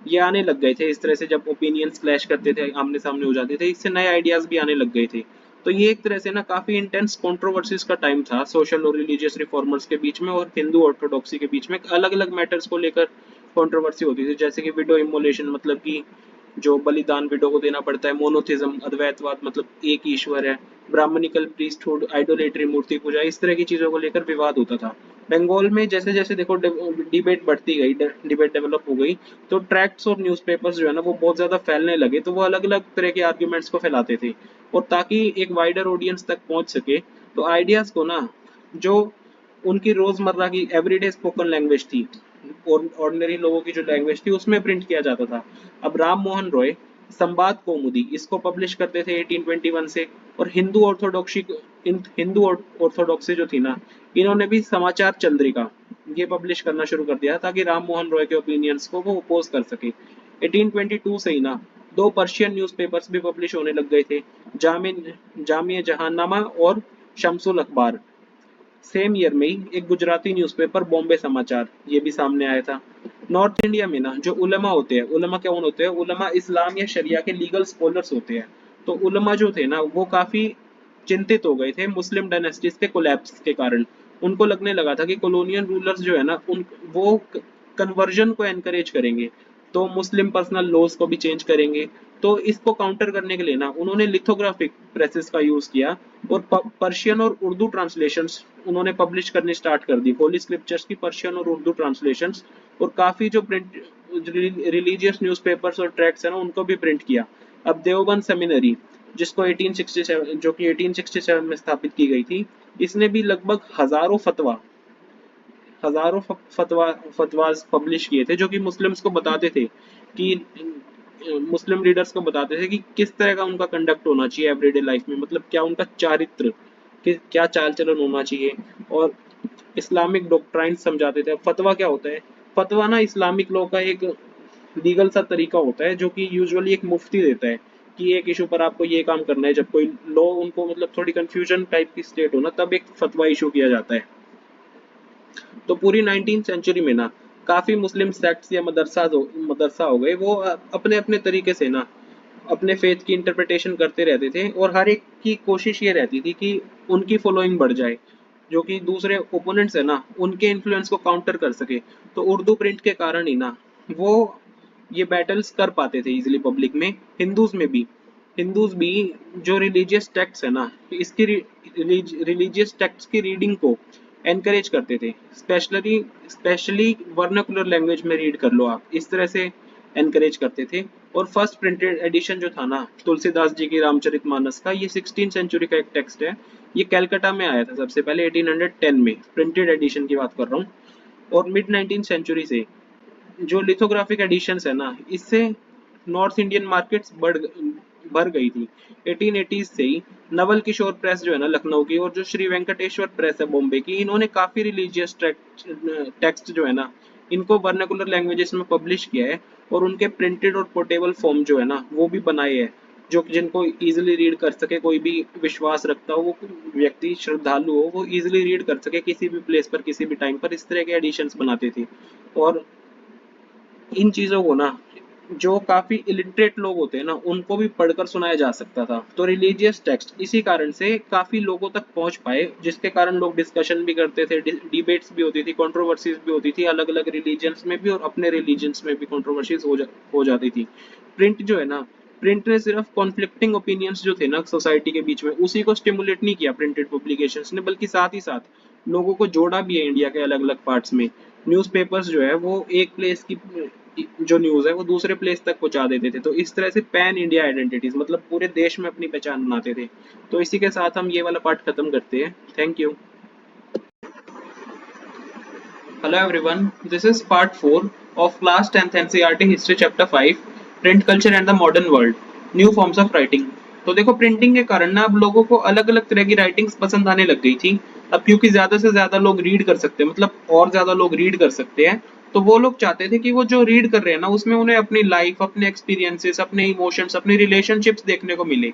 [SPEAKER 1] ये आने लग गए थे, इस तरह से जब ओपिनियंस क्लैश करते थे, आमने सामने हो जाते थे, इससे नए आइडियाज भी आने लग गए थे। तो ये एक तरह से ना काफी इंटेंस कंट्रोवर्सीज का टाइम था सोशल और रिलीजियस रिफॉर्मर्स के बीच में और हिंदू ऑर्थोडॉक्सी के बीच में। अलग अलग मैटर्स को लेकर कंट्रोवर्सी होती थी, जैसे कि विडो इमोलेशन, मतलब कि जो बलिदान विडो को देना पड़ता है, मोनोथिज्म अद्वैतवाद मतलब एक ईश्वर है, ब्राह्मणिकल प्रीस्टहुड, आइडोलेटरी मूर्ति पूजा, इस तरह की चीजों को लेकर विवाद होता था। बंगाल में जैसे जैसे देखो डिबेट बढ़ती गई, डिबेट डेवलप हो गई, तो ट्रैक्ट्स और न्यूज़पेपर्स जो है ना वो बहुत ज्यादा फैलने लगे, तो वो अलग अलग तरह के आर्ग्यूमेंट्स को फैलाते थे। और ताकि एक वाइडर ऑडियंस तक पहुंच सके, तो आइडियाज को ना जो उनकी रोजमर्रा की एवरीडे स्पोकन लैंग्वेज थी और ऑर्डिनरी लोगों की जो लैंग्वेज थी उसमें प्रिंट किया जाता था। अब राम मोहन रॉय संवाद कौमुदी इसको पब्लिश करते थे 1821 से, और हिंदू ऑर्थोडॉक्सी जो थी ना, इन्होंने भी समाचार चंद्रिका ये पब्लिश करना शुरू कर दिया ताकि राम मोहन रॉय के ओपिनियंस को वो अपोज कर सके। 1822 से ही ना दो पर्शियन न्यूज़पेपर्स भी पब्लिश होने लग गए थे, जामिया जहांनामा और शमसुल अखबार। सेम ईयर में ही एक गुजराती न्यूज़पेपर बॉम्बे समाचार ये भी सामने आया था। नॉर्थ इंडिया में ना जो उलमा होते हैं, उलमा कौन होते हैं? उलमा इस्लाम या शरिया के लीगल स्कॉलर्स होते हैं। तो उलमा जो थे ना वो काफी चिंतित हो गए थे मुस्लिम डायनेस्टीज के कोलैप्स के कारण। उनको लगने लगा था कि कॉलोनियल रूलर्स जो है ना उन वो कन्वर्जन को एनकरेज करेंगे, तो मुस्लिम पर्सनल लॉज को भी चेंज करेंगे। तो इसको काउंटर करने के लिए ना उन्होंने लिथोग्राफिक प्रेसेस का यूज किया और पर्शियन और उर्दू ट्रांसलेशंस उन्होंने पब्लिश करनी स्टार्ट कर दी, होली स्क्रिप्चर्स की पर्शियन और उर्दू ट्रांसलेशंस। और काफी जो प्रिंट रिलीजियस न्यूज़पेपर्स और ट्रैक्ट्स है ना उनको भी प्रिंट किया। अब देवबंद सेमिनरी जिसको 1867 जो कि 1867 में स्थापित की गई थी, इसने भी लगभग हजारों फतवाज पब्लिश किए थे, जो कि मुस्लिम्स को बताते थे कि मुस्लिम लीडर्स को बताते थे कि किस तरह का उनका कंडक्ट होना चाहिए एवरीडे लाइफ में, मतलब क्या उनका चारित्र, क्या चाल चलन होना चाहिए, और इस्लामिक डॉक्ट्राइन समझाते थे। अब फतवा क्या होता है? फतवा ना इस्लामिक लॉ का एक लीगल सा तरीका होता है जो कि यूजुअली एक मुफ्ती देता है कि एक इशू पर आपको ये काम करना है। जब कोई लॉ उनको मतलब थोड़ी कंफ्यूजन टाइप की स्टेट हो ना, तब एक फतवा इशू किया जाता है। तो पूरी 19th सेंचुरी में ना काफी मुस्लिम सेक्ट्स या मदरसा हो गए, वो अपने अपने तरीके से ना अपने फेथ की इंटरप्रिटेशन करते रहते थे, और हर एक की कोशिश ये रहती थी कि उनकी फॉलोइंग बढ़ जाए, जो कि दूसरे ओपोनेंट्स है ना उनके इन्फ्लुएंस को काउंटर कर सके। तो उर्दू प्रिंट के कारण ही ना वो ये बैटल्स कर पाते थे इजिली पब्लिक में। हिंदूज भी जो रिलीजियस टेक्स्ट है ना, इसकी रिलीजियस टेक्स्ट की रीडिंग को एनकरेज करते थे, स्पेशली वर्नाकुलर लैंग्वेज में रीड कर लो आप, इस तरह से एनकरेज करते थे। और फर्स्ट प्रिंटेड एडिशन जो था ना तुलसीदास जी की रामचरितमानस का, ये 16th सेंचुरी का एक टेक्स्ट है। ये कलकत्ता में आया था सबसे पहले 1810 में, प्रिंटेड एडिशन की बात कर रहा हूँ। और मिड 19th सेंचुरी से जो लिथोग्राफिक एडिशंस है ना, इससे नॉर्थ इंडियन मार्केट्स भर गई थी। 1880s से ही नवल किशोर प्रेस जो है ना लखनऊ की, और जो श्री वेंकटेश्वर प्रेस है बॉम्बे की, इन्होंने काफी रिलीजियस टेक्स्ट जो है ना इनको वर्नाकुलर लैंग्वेजेस में पब्लिश किया है, और उनके प्रिंटेड और पोर्टेबल फॉर्म जो है ना वो भी बनाए हैं, जो जिनको इजीली रीड कर सके, कोई भी विश्वास रखता हो, वो व्यक्ति श्रद्धालु हो, वो इजीली रीड कर सके किसी भी प्लेस पर किसी भी टाइम पर, इस तरह के एडिशंस बनाते थे। और इन चीजों को ना जो काफी इलिटरेट लोग होते हैं ना उनको भी पढ़कर सुनाया जा सकता था। तो रिलीजियस टेक्स्ट इसी कारण से काफी लोगों तक पहुंच पाए, जिसके कारण लोग डिस्कशन भी करते थे, डिबेट्स भी होती थी, कंट्रोवर्सीज भी होती थी, अलग अलग रिलीजन्स में भी और अपने रिलीजन्स में भी कंट्रोवर्सीज हो जाती थी। प्रिंट जो है ना, प्रिंट ने सिर्फ कॉन्फ्लिक्टिंग ओपिनियंस जो थे ना सोसाइटी के बीच में, उसी को स्टिमुलेट नहीं किया प्रिंटेड पब्लिकेशंस ने, बल्कि साथ ही साथ लोगों को जोड़ा भी है इंडिया के अलग अलग पार्ट्स में। न्यूज़पेपर्स जो है वो एक प्लेस की जो न्यूज है वो दूसरे प्लेस तक पहुंचा देते थे, तो इस तरह से पैन इंडिया आइडेंटिटीज मतलब पूरे देश में अपनी पहचान बनाते थे। तो इसी के साथ हम ये वाला पार्ट खत्म करते हैं। Thank you. Hello everyone, this is part 4 of class 10th NCERT history chapter 5, print culture and the modern world, new forms of writing. तो देखो प्रिंटिंग के कारण ना अब लोगों को अलग अलग तरह की राइटिंग्स पसंद आने लग गई थी। अब क्योंकि ज्यादा से ज्यादा लोग रीड कर सकते हैं, मतलब और ज्यादा लोग रीड कर सकते हैं, तो वो लोग चाहते थे कि वो जो रीड कर रहे हैं ना उसमें उन्हें अपनी लाइफ, अपने एक्सपीरियंसेस, अपने इमोशंस, अपनी रिलेशनशिप्स देखने को मिले।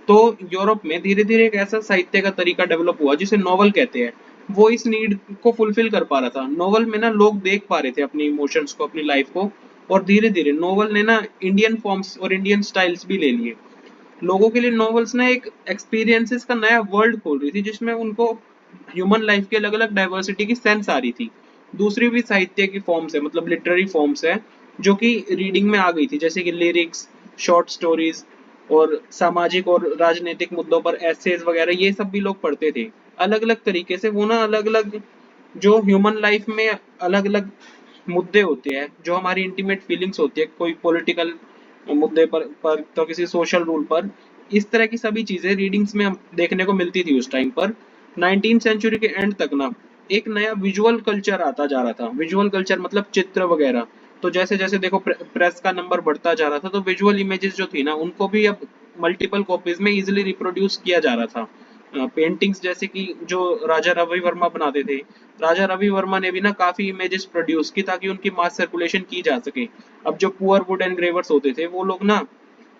[SPEAKER 1] तो यूरोप में धीरे धीरे एक ऐसा साहित्य का तरीका डेवलप हुआ जिसे नॉवल कहते हैं, वो इस नीड को फुलफिल कर पा रहा था। नॉवल में ना लोग देख पा रहे थे अपनी इमोशंस को, अपनी लाइफ को, और धीरे धीरे नॉवल ने ना इंडियन फॉर्म्स और इंडियन स्टाइल्स भी ले लिए। लोगों के लिए नॉवेल्स ना एक एक्सपीरियंसेस का नया वर्ल्ड खोल रही थी, जिसमें उनको ह्यूमन लाइफ की अलग अलग डाइवर्सिटी की सेंस आ रही थी। दूसरी भी साहित्य की फॉर्म्स है, मतलब लिटरेरी फॉर्म्स है, जो कि रीडिंग में आ गई थी, जैसे कि लिरिक्स, शॉर्ट स्टोरीज, और सामाजिक और राजनीतिक मुद्दों पर एसेज वगैरह, ये सब भी लोग पढ़ते थे अलग अलग तरीके से। वो ना अलग अलग जो ह्यूमन लाइफ में अलग अलग मुद्दे होते हैं, जो हमारी इंटीमेट फीलिंग्स होती है, कोई पॉलिटिकल मुद्दे पर तो किसी सोशल रूल पर, इस तरह की सभी चीजें रीडिंग्स में हम देखने को मिलती थी उस टाइम पर। 19th सेंचुरी के एंड तक ना एक नया विजुअल कल्चर आता जा रहा था। विजुअल कल्चर मतलब चित्र वगैरह। तो जैसे जैसे देखो प्रेस का नंबर बढ़ता जा रहा था, तो विजुअल इमेजेस जो थी ना उनको भी अब मल्टीपल कॉपीज में इजिली रिप्रोड्यूस किया जा रहा था। पेंटिंग्स जैसे कि जो राजा रवि वर्मा बनाते थे, राजा रवि वर्मा ने भी ना काफी इमेजेस प्रोड्यूस की ताकि उनकी मास सर्कुलेशन की जा सके। अब जो पुअर वुड एनग्रेवर्स होते थे वो लोग ना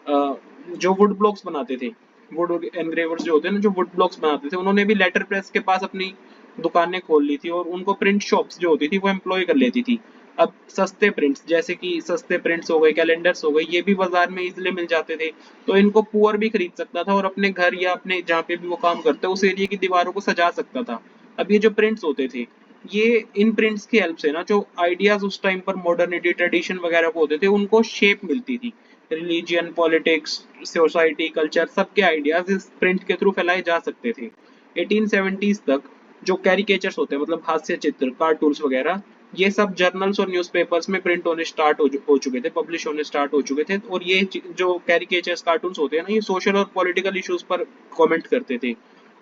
[SPEAKER 1] जो वुड ब्लॉक्स बनाते थे, वुड एनग्रेवर्स जो होते हैं ना, जो वुड ब्लॉक्स बनाते थे, उन्होंने भी लेटर प्रेस के पास अपनी दुकानें खोल ली थी, और उनको प्रिंट शॉप्स जो होती थी वो एम्प्लॉय कर लेती थी। अब सस्ते प्रिंट्स, जैसे कि सस्ते प्रिंट्स हो गए, कैलेंडर्स हो गए, ये भी बाजार में इजिली मिल जाते थे। तो इनको पुअर भी खरीद सकता था और अपने घर या अपने जहाँ पे भी वो काम करते उस एरिया की दीवारों को सजा सकता था। अब ये जो प्रिंट्स होते थे, ये इन प्रिंट्स की हेल्प से ना जो आइडियाज उस टाइम पर मॉडर्निटी ट्रेडिशन वगैरह को होते थे उनको शेप मिलती थी। रिलीजियन, पॉलिटिक्स, सोसाइटी, कल्चर, सबके आइडियाज इस प्रिंट के थ्रू फैलाए जा सकते थे। 1870s तक जो कैरिकेचर्स होते हैं, मतलब हास्य चित्र, कार्टून्स वगैरह, ये सब जर्नल्स और न्यूज़पेपर्स में प्रिंट होने स्टार्ट हो चुके थे, पब्लिश होने स्टार्ट हो चुके थे। और ये जो कैरिकेचर्स, कार्टून्स होते हैं ना, ये सोशल और पॉलिटिकल इश्यूज पर कमेंट करते थे।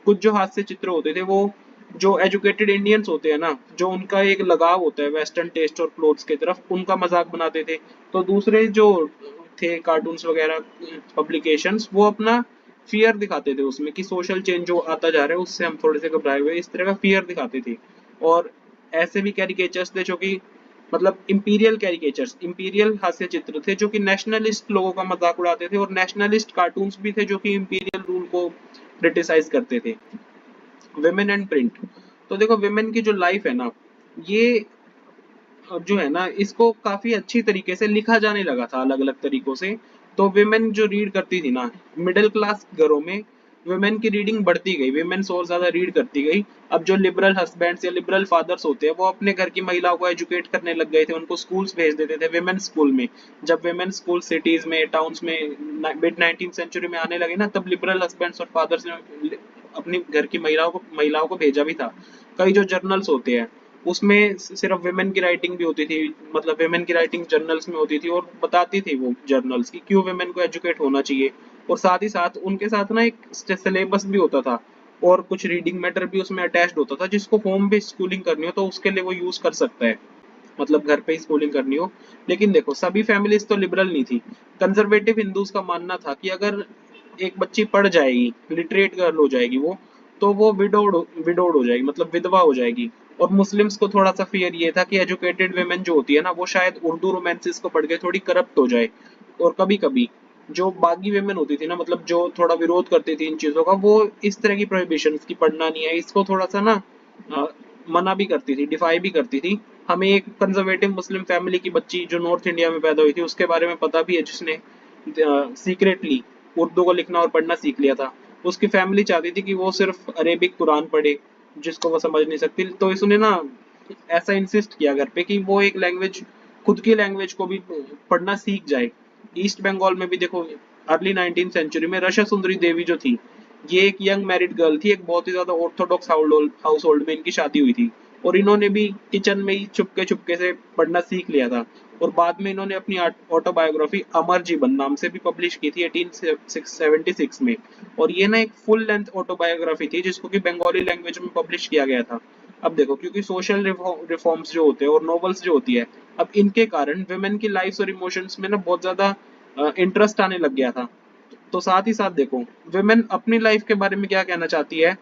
[SPEAKER 1] कुछ जो हास्य चित्र होते थे वो जो एजुकेटेड इंडियंस होते हैं ना, जो उनका एक लगाव होता है वेस्टर्न टेस्ट और क्लोथ्स की तरफ, उनका मजाक बनाते थे। तो दूसरे जो थे कार्टून्स वगैरह, पब्लिकेशंस, वो अपना फियर दिखाते थे उसमें कि सोशल चेंज जो आता जा रहा है उससे हम थोड़े से घबराए हुए, इस तरह का फियर दिखाते थे। और ऐसे भी कैरिकेचर्स थे जो कि मतलब इंपीरियल कैरिकेचर्स, इंपीरियल हास्य चित्र थे जो कि नेशनलिस्ट लोगों का मजाक उड़ाते थे, और नेशनलिस्ट कार्टून्स भी थे जो कि इंपीरियल रूल को क्रिटिसाइज करते थे। Women and print. तो देखो विमेन की जो लाइफ है ना, ये जो है ना, इसको काफी अच्छी तरीके से लिखा जाने लगा था अलग अलग तरीकों से। तो विमेन जो रीड करती थी ना, मिडिल क्लास घरों में विमेन की रीडिंग बढ़ती गई, विमेन और ज्यादा रीड करती गई। अब जो लिबरल हस्बैंड्स या लिबरल फादर्स होते हैं वो अपने घर की महिलाओं को एजुकेट करने लग गए थे, उनको स्कूल्स भेज देते थे, विमेन स्कूल में। जब विमेन स्कूल सिटीज में, टाउन्स में मिड 19th सेंचुरी में आने लगे ना, तब लिबरल हस्बैंड्स और फादर्स ने अपनी घर की महिलाओं को भेजा भी था। कई जो जर्नल्स होते हैं उसमें सिर्फ विमेन की राइटिंग भी होती थी, मतलब विमेन की राइटिंग जर्नल्स में होती थी, और बताती थी वो जर्नल्स की क्यों विमेन को एजुकेट होना चाहिए। और साथ ही साथ उनके साथ ना एक सिलेबस भी होता था, और कुछ रीडिंग मैटर भी उसमें अटैच्ड होता था, जिसको होम बेस्ड स्कूलिंग करनी हो तो उसके लिए वो यूज कर सकता है, मतलब घर पे ही स्कूलिंग करनी हो। लेकिन देखो सभी फैमिलीज तो लिबरल नहीं थी। कंजर्वेटिव हिंदूज का मानना था कि अगर एक बच्ची पढ़ जाएगी, लिटरेट गर्ल हो जाएगी तो वो विडोड हो जाएगी, मतलब विधवा हो जाएगी। और मुस्लिम्स को थोड़ा सा फियर ये था कि एजुकेटेड वेमेन जो होती है ना, वो शायद उर्दू रोमांसेस को पढ़ के थोड़ी करप्ट हो जाए। और कभी कभी जो बागी वेमेन होती थी ना, मतलब जो थोड़ा विरोध करती थी इन चीजों का, वो इस तरह की प्रोहिबिशन की पढ़ना नहीं है, इसको थोड़ा सा ना अ, मना भी करती थी, डिफाई भी करती थी। हमें एक कंजर्वेटिव मुस्लिम फैमिली की बच्ची जो नॉर्थ इंडिया में पैदा हुई थी उसके बारे में पता भी है, जिसने सीक्रेटली उर्दू को लिखना और पढ़ना सीख लिया था। उसकी फैमिली चाहती थी कि वो सिर्फ अरेबिक कुरान पढ़े, जिसको वो समझ नहीं सकती। तो इसने ना ऐसा इंसिस्ट किया घर पे कि वो एक लैंग्वेज, खुद की लैंग्वेज को भी पढ़ना सीख जाए। ईस्ट बंगाल में भी देखो अर्ली 19th सेंचुरी में रशा सुंदरी देवी जो थी, ये एक यंग मैरिड गर्ल थी, एक बहुत ही ज्यादा ऑर्थोडॉक्स हाउस होल्ड में इनकी शादी हुई थी, और इन्होंने भी किचन में ही चुपके चुपके से पढ़ना सीख लिया था। और बाद में इन्होंने अपनी ऑटोबायोग्राफी अमर जीवन नाम से भी पब्लिश की थी 1876 में। और ये ना एक फुल लेंथ ऑटोबायोग्राफी थी जिसको कि बंगाली लैंग्वेज में पब्लिश किया गया था। अब देखो क्योंकि सोशल रिफॉर्म्स जो होते हैं और नॉवेल्स जो होती है, अब इनके कारण वुमेन की लाइफ और इमोशंस में ना बहुत ज्यादा इंटरेस्ट आने लग गया था। तो साथ ही साथ देखो वुमेन अपनी लाइफ के बारे में क्या कहना चाहती है,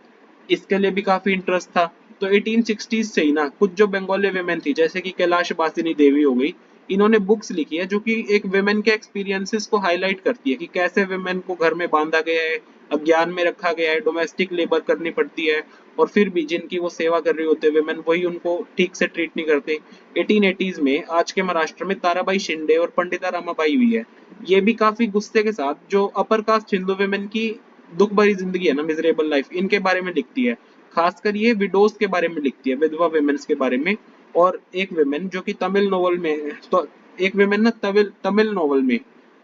[SPEAKER 1] इसके लिए भी काफी इंटरेस्ट था। तो 1860s से ही ना कुछ जो बंगाली वुमेन थी, जैसे कि कैलाश बासिनी देवी हो गई, इन्होंने बुक्स लिखी है जो कि एक विमेन के एक्सपीरियंसेस को हाईलाइट करती है कि कैसे विमेन को घर में बांधा गया है, अज्ञान में रखा गया है, डोमेस्टिक लेबर करनी पड़ती है, और फिर भी जिनकी वो सेवा कर रही होते हैं विमेन, वही उनको ठीक से ट्रीट नहीं करते। 1880s में आज के महाराष्ट्र में ताराबाई शिंदे और पंडिता रामाबाई हुई है। ये भी काफी गुस्से के साथ जो अपर कास्ट हिंदू विमेन की दुख भरी जिंदगी है ना, मिजरेबल लाइफ, इनके बारे में लिखती है। खासकर ये विडोज के बारे में लिखती है, विधवा विमेन्स के बारे में। और एक विमेन जो कि तमिल नॉवल में, तो एक विमेन ना तमिल तमिल नॉवल में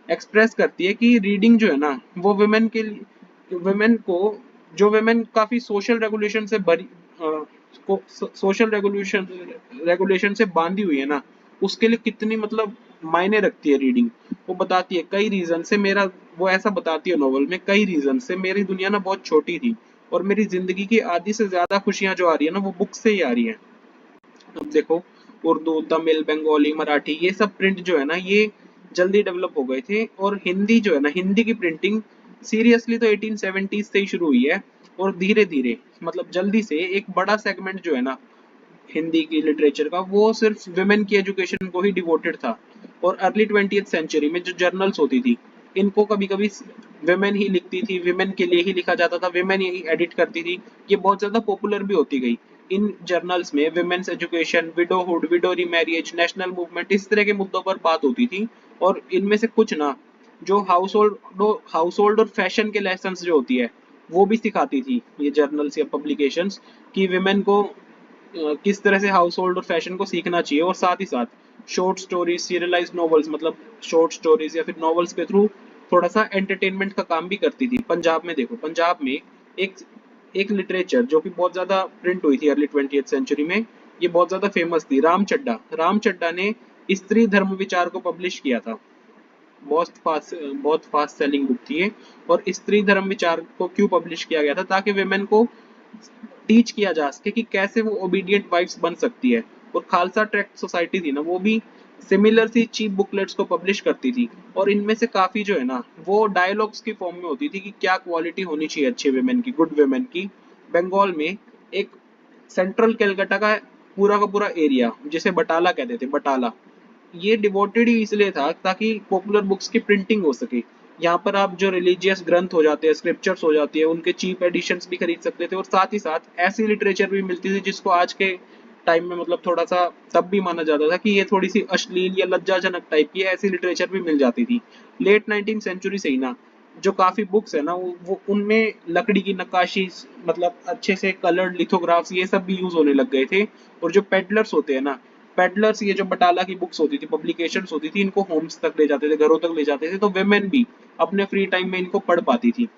[SPEAKER 1] एक्सप्रेस करती है कि रीडिंग जो है ना वो विमेन के लिए, विमेन को, जो विमेन काफी सोशल रेगुलेशन से बरी को सोशल रेगुलेशन से बांधी हुई है ना, उसके लिए कितनी मतलब मायने रखती है रीडिंग। वो बताती है कई रीजन से मेरा, वो ऐसा बताती है नॉवल में, कई रीजन से मेरी दुनिया ना बहुत छोटी थी और मेरी जिंदगी की आधी से ज्यादा खुशियां जो आ रही है ना वो बुक से ही आ रही है। अब देखो, उर्दू, तमिल, बंगाली, मराठी, ये सब प्रिंट जो है ना ये जल्दी डेवलप हो गए थे। और हिंदी जो है ना, हिंदी की प्रिंटिंग सीरियसली तो 1870s से ही शुरू हुई है। और धीरे धीरे मतलब जल्दी से एक बड़ा सेगमेंट जो है ना हिंदी की लिटरेचर का, वो सिर्फ विमेन की एजुकेशन को ही डिवोटेड था। और अर्ली 20th सेंचुरी में जो जर्नल्स होती थी, इनको कभी कभी विमेन ही लिखती थी, विमेन के लिए ही लिखा जाता था, विमेन ही एडिट करती थी। ये बहुत ज्यादा पॉपुलर भी होती गई। इन जर्नल्स में women's education, widowhood, widow remarriage, national movement, इस तरह के मुद्दों पर बात होती थी। और इनमें से कुछ ना जो हाउस होल्ड और फैशन के लेसन जो होती है वो भी सिखाती थी ये जर्नल्स या पब्लिकेशंस, कि विमेन को किस तरह से हाउस होल्ड और फैशन को सीखना चाहिए। और साथ ही साथ शॉर्ट स्टोरीज, सीरियलाइज नॉवेल्स, मतलब शॉर्ट स्टोरीज या फिर नॉवेल्स के थ्रू थोड़ा सा एंटरटेनमेंट का काम भी करती थी। पंजाब में देखो, पंजाब में एक एक लिटरेचर जो कि बहुत ज्यादा प्रिंट हुई थी अर्ली 20th सेंचुरी में, ये बहुत ज्यादा फेमस थी, राम चड्डा। राम चड्डा ने स्त्री धर्म विचार को पब्लिश किया था। बहुत फास्ट सेलिंग बुक थी ये। और स्त्री धर्म विचार को क्यों पब्लिश किया गया था, ताकि वेमेन को टीच किया जा सके कि कैसे वो ओबीडियंट वाइफ्स बन सकती है। और खालसा ट्रैक्ट सोसाइटी थी ना, वो भी सिमिलर सी चीप बुकलेट्स को पब्लिश करती थी। और इनमें से काफी जो है ना वो डायलॉग्स की फॉर्म में होती थी कि क्या क्वालिटी होनी चाहिए अच्छे वेमेन की, गुड वेमेन की। बंगाल में एक सेंट्रल कैलकाटा का पूरा एरिया, जिसे बटाला कहते थे, बटाला, ये डिवोटेड ही इसलिए था ताकि पॉपुलर बुक्स की प्रिंटिंग हो सके। यहाँ पर आप जो रिलीजियस ग्रंथ हो जाते हैं, स्क्रिप्चर्स हो जाती है, उनके चीप एडिशंस भी खरीद सकते थे। और साथ ही साथ ऐसी लिटरेचर भी मिलती थी जिसको आज के टाइम में मतलब थोड़ा सा तब भी माना जाता था कि ये थोड़ी सी अश्लील या लज्जाजनक टाइप की है, ऐसी लिटरेचर भी मिल जाती थी। लेट 19th सेंचुरी से ही ना जो काफी बुक्स है ना वो उनमें लकड़ी की नक्काशी, मतलब अच्छे से कलर्ड लिथोग्राफ्स, ये सब भी यूज होने लग गए थे। और जो पेडलर्स होते हैं ना, पेडलर्स, ये जो बटाला की बुक्स होती थी, पब्लिकेशंस होती थी, इनको होम्स तक ले जाते थे, घरों तक ले जाते थे, तो वेमेन भी अपने फ्री टाइम में इनको पढ़ पाती थी।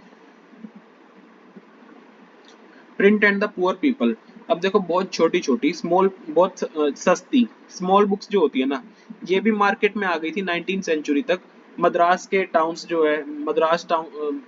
[SPEAKER 1] Print and the poor people. अब देखो, बहुत छोटी छोटी स्मॉल, बहुत सस्ती स्मॉल बुक्स जो होती है ना, ये भी मार्केट में आ गई थी 19th सेंचुरी तक। मद्रास के टाउन्स जो है, मद्रास टाउन,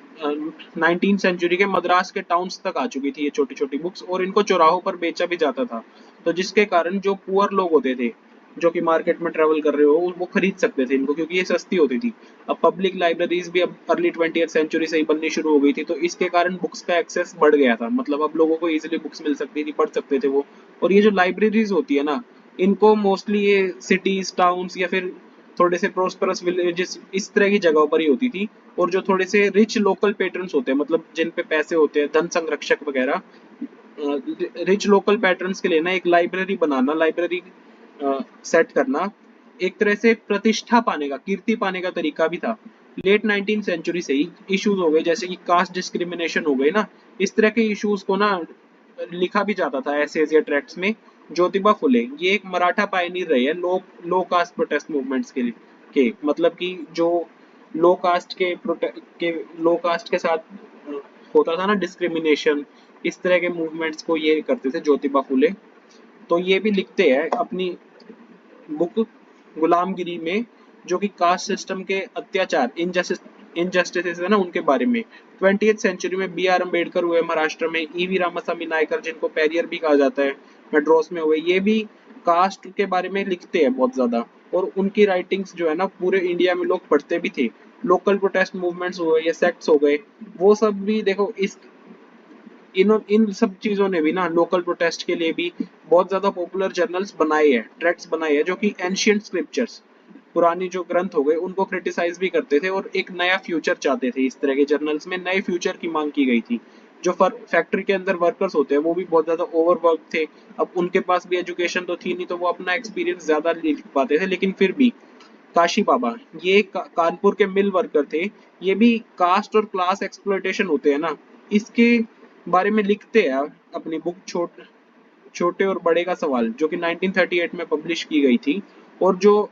[SPEAKER 1] 19th सेंचुरी के मद्रास के टाउन्स तक आ चुकी थी ये छोटी छोटी बुक्स, और इनको चौराहों पर बेचा भी जाता था। तो जिसके कारण जो पुअर लोग होते थे, जो कि मार्केट में ट्रेवल कर रहे हो, वो खरीद सकते थे इनको, क्योंकि ये सस्ती होती थी। अब पब्लिक लाइब्रेरीज भी अब अर्ली 20th सेंचुरी से ही बननी शुरू हो गई थी, तो इसके कारण बुक्स का एक्सेस बढ़ गया था। मतलब अब लोगों को इजीली बुक्स मिल सकती थी, पढ़ सकते थे वो। और ये जो लाइब्रेरीज होती है ना, इनको मोस्टली ये सिटीज, टाउन्स या फिर थोड़े से प्रोस्परस विलेजेस, इस तरह की जगहों पर ही होती थी। और जो थोड़े से रिच लोकल पेट्रन्स होते हैं, मतलब जिन पे पैसे होते हैं, धन संरक्षक वगैरह, रिच लोकल पैटर्न्स के लिए ना एक लाइब्रेरी बनाना, लाइब्रेरी सेट करना, एक तरह से प्रतिष्ठा पाने का, कीर्ति पाने का तरीका भी था। लेट 19th सेंचुरी से ही इश्यूज हो गए, जैसे कि कास्ट डिस्क्रिमिनेशन हो गए ना, इस तरह के इश्यूज को ना लिखा भी जाता था एसेज या ट्रैक्ट्स में। ज्योतिबा फुले ये एक मराठा पायनियर रहे हैं लो लो कास्ट प्रोटेस्ट मूवमेंट्स के मतलब कि जो लो कास्ट के लो कास्ट के साथ होता था ना डिस्क्रिमिनेशन, इस तरह के मूवमेंट्स को ये करते थे ज्योतिबा फुले। तो ये भी लिखते हैं अपनी बुक गुलामगिरी में, जो कि कास्ट सिस्टम के अत्याचार, इनजस्टिस है ना, उनके बारे में। 20th सेंचुरी में B.R. अम्बेडकर हुए महाराष्ट्र में, E.V. रामास्वामी नायकर, जिनको पेरियर भी कहा जाता है, मेड्रॉस में हुए, ये भी कास्ट के बारे में लिखते हैं बहुत ज्यादा। और उनकी राइटिंग्स जो है ना पूरे इंडिया में लोग पढ़ते भी थे। लोकल प्रोटेस्ट मूवमेंट्स हो गए या सेक्ट्स हो गए, वो सब भी देखो, इस इन सब चीजों ने भी ना लोकल प्रोटेस्ट के लिए भी बहुत ज्यादा पॉपुलर जर्नल्स बनाए हैं, ट्रैक्ट्स बनाए हैं, जो कि एंशियंट स्क्रिप्चर्स, पुरानी जो ग्रंथ हो गए उनको क्रिटिसाइज भी करते थे और एक नया फ्यूचर चाहते थे। इस तरह के जर्नल्स में नए फ्यूचर की मांग की गई थी। जो फैक्ट्री के अंदर वर्कर्स होते हैं वो भी बहुत ज्यादा ओवरवर्क थे। अब उनके पास भी एजुकेशन तो थी नहीं, तो वो अपना एक्सपीरियंस ज्यादा लिख पाते थे, लेकिन फिर भी काशी बाबा ये कानपुर के मिल वर्कर थे। ये भी कास्ट और क्लास एक्सप्लॉयटेशन होते हैं ना, इसके बारे में लिखते हैं अपनी बुक छोटे और बड़े का सवाल, जो कि 1938 में पब्लिश की गई थी। और जो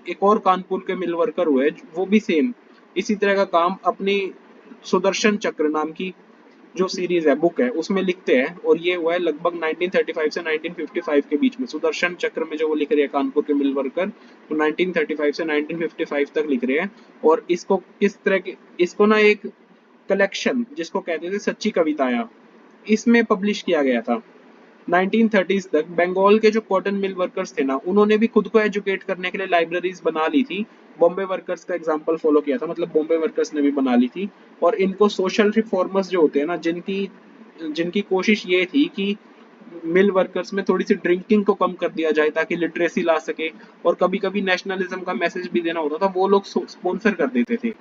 [SPEAKER 1] एक और कानपुर के मिल वर्कर हुए वो भी सेम इसी तरह का काम अपनी सुदर्शन चक्र नाम की जो सीरीज है, बुक है, उसमें लिखते हैं। और ये हुआ है लगभग 1935 से 1955 के बीच में। सुदर्शन चक्र में जो वो लिख रहे हैं कानपुर के मिल वर्कर, वो 1935 से 1955 तक लिख रहे हैं। और इसको किस तरह के, इसको ना एक कलेक्शन जिसको कहते थे सच्ची कविताएं, इसमें पब्लिश किया गया था। 1930s तक बंगाल के जो कॉटन मिल वर्कर्स थे ना, उन्होंने भी खुद को एजुकेट करने के लिए लाइब्रेरीज बना ली थी। बॉम्बे वर्कर्स का एग्जांपल फॉलो किया था, मतलब बॉम्बे वर्कर्स ने भी बना ली थी। और इनको सोशल रिफॉर्मर्स जो होते हैं ना, जिनकी जिनकी कोशिश ये थी कि मिल वर्कर्स में थोड़ी सी ड्रिंकिंग को कम कर दिया जाए ताकि लिटरेसी ला सके, और कभी कभी नेशनलिज्म का मैसेज भी देना होता था, वो लोग स्पॉन्सर कर देते थे।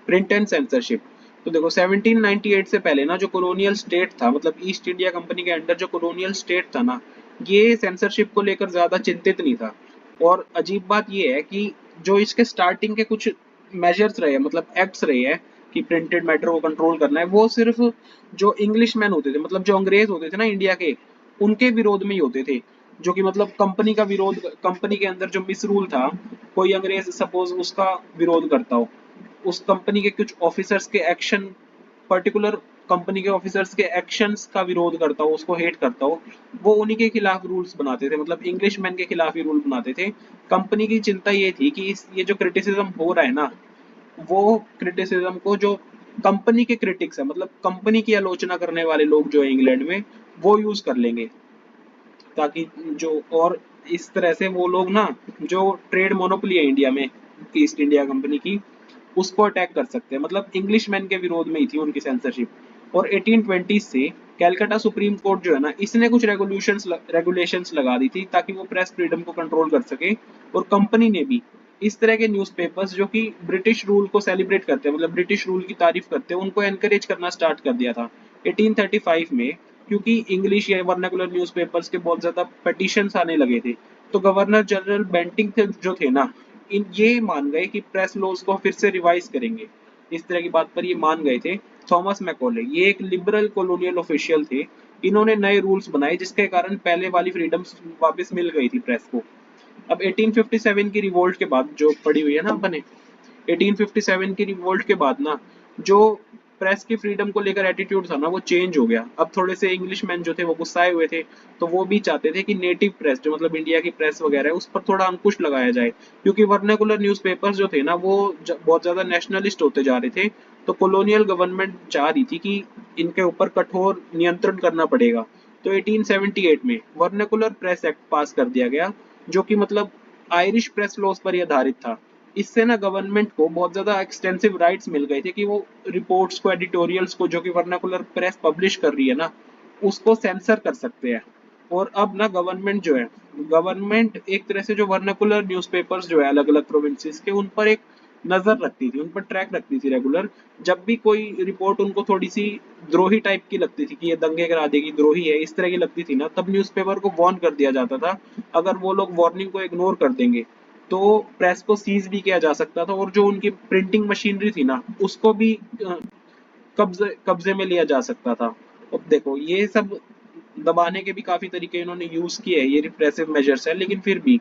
[SPEAKER 1] प्रिंट एंड सेंसरशिप, तो देखो 1798 से पहले ना जो कॉलोनियल स्टेट था, मतलब ईस्ट इंडिया कंपनी के अंडर जो कॉलोनियल स्टेट था ना, ये सेंसरशिप को लेकर ज्यादा चिंतित नहीं था। और अजीब बात ये है कि जो इसके स्टार्टिंग के कुछ मेजर्स रहे, मतलब एक्ट्स रहे हैं कि प्रिंटेड मैटर को कंट्रोल करना है, वो सिर्फ जो इंग्लिश मैन होते थे, मतलब जो अंग्रेज होते थे ना इंडिया के, उनके विरोध में ही होते थे। जो कि मतलब कंपनी का विरोध, कंपनी के अंदर जो मिस रूल था, कोई अंग्रेज सपोज उसका विरोध करता हो, उस कंपनी के कुछ ऑफिसर्स के एक्शन, पर्टिकुलर कंपनी के ऑफिसर्स के एक्शंस का विरोध करता हो, उसको हेट करता हो, वो उन्हीं के खिलाफ रूल्स बनाते थे, मतलब इंग्लिश मैन के खिलाफ ही रूल बनाते थे। कंपनी की चिंता ये थी कि ये जो क्रिटिसिज्म हो रहा है ना, वो क्रिटिसिज्म को जो कंपनी के क्रिटिक्स है, मतलब कंपनी की आलोचना करने वाले लोग जो है इंग्लैंड में, वो यूज कर लेंगे, ताकि जो, और इस तरह से वो लोग ना, जो ट्रेड मोनोपोली है इंडिया में ईस्ट इंडिया कंपनी की, उसको अटैक कर सकते हैं। मतलब इंग्लिश मैन के विरोध में ही थी उनकी सेंसरशिप। और 1820 से कैलकाटा सुप्रीम कोर्ट जो है ना, इसने कुछ रेगुलेशंस लगा दी थी ताकि वो प्रेस फ्रीडम को कंट्रोल कर सके। और कंपनी ने भी इस तरह के न्यूज़पेपर्स जो कि ब्रिटिश रूल को सेलिब्रेट करते हैं, मतलब ब्रिटिश रूल की तारीफ करते हैं, उनको एनकरेज करना स्टार्ट कर दिया था 1835 में। क्योंकि इंग्लिश या वर्नाकुलर न्यूज़पेपर्स के बहुत ज्यादा पिटीशंस आने लगे थे, तो गवर्नर जनरल बेंटिंग थे जो थे ना, इन ये मान गए कि प्रेस लॉज को फिर से रिवाइज करेंगे। इस तरह की बात पर ये मान गए थे। थॉमस मैकॉले ये एक लिबरल कॉलोनियल ऑफिशियल थे। इन्होंने नए रूल्स बनाए जिसके कारण पहले वाली फ्रीडम्स वापस मिल गई थी प्रेस को। अब 1857 की रिवोल्ट के बाद जो पड़ी हुई है ना अपने, 1857 की रिवोल्ट के बाद ना, जो प्रेस की फ्रीडम को लेकर एटीट्यूड था ना, वो चेंज हो गया। अब थोड़े से इंग्लिश मैन जो थे वो गुस्साए हुए थे, तो वो भी चाहते थे कि नेटिव प्रेस जो मतलब इंडिया की प्रेस वगैरह है उस पर थोड़ा अंकुश लगाया जाए। क्योंकि वर्नाकुलर न्यूज़पेपर्स जो थे ना, वो बहुत ज्यादा नेशनलिस्ट होते जा रहे थे। तो कॉलोनियल गवर्नमेंट चाह रही थी कि इनके ऊपर कठोर नियंत्रण करना पड़ेगा। तो 1878 में वर्नाकुलर प्रेस एक्ट पास कर दिया गया, जो कि मतलब आयरिश प्रेस लॉज पर ही आधारित था। इससे ना गवर्नमेंट को बहुत ज्यादा एक्सटेंसिव राइट्स मिल गए थे कि वो रिपोर्ट्स को, एडिटोरियल्स को जो कि वर्नाकुलर प्रेस पब्लिश कर रही है ना, उसको सेंसर कर सकते हैं। और अब ना गवर्नमेंट जो है, गवर्नमेंट एक तरह से जो वर्नाकुलर न्यूज़पेपर्स जो है अलग अलग प्रोविंसेस के, उन पर एक नजर रखती थी, उन पर ट्रैक रखती थी रेगुलर। जब भी कोई रिपोर्ट उनको थोड़ी सी द्रोही टाइप की लगती थी कि ये दंगे करा देगी, द्रोही है, इस तरह की लगती थी ना, तब न्यूज़पेपर को वार्न कर दिया जाता था। अगर वो लोग वार्निंग को इग्नोर कर देंगे तो प्रेस को सीज भी किया जा सकता था, और जो उनकी प्रिंटिंग मशीनरी थी ना, उसको भी कब्जे कब्जे में लिया जा सकता था। अब देखो ये सब दबाने के भी काफी तरीके इन्होंने यूज किए हैं, ये रिप्रेसिव मेजर्स है, लेकिन फिर भी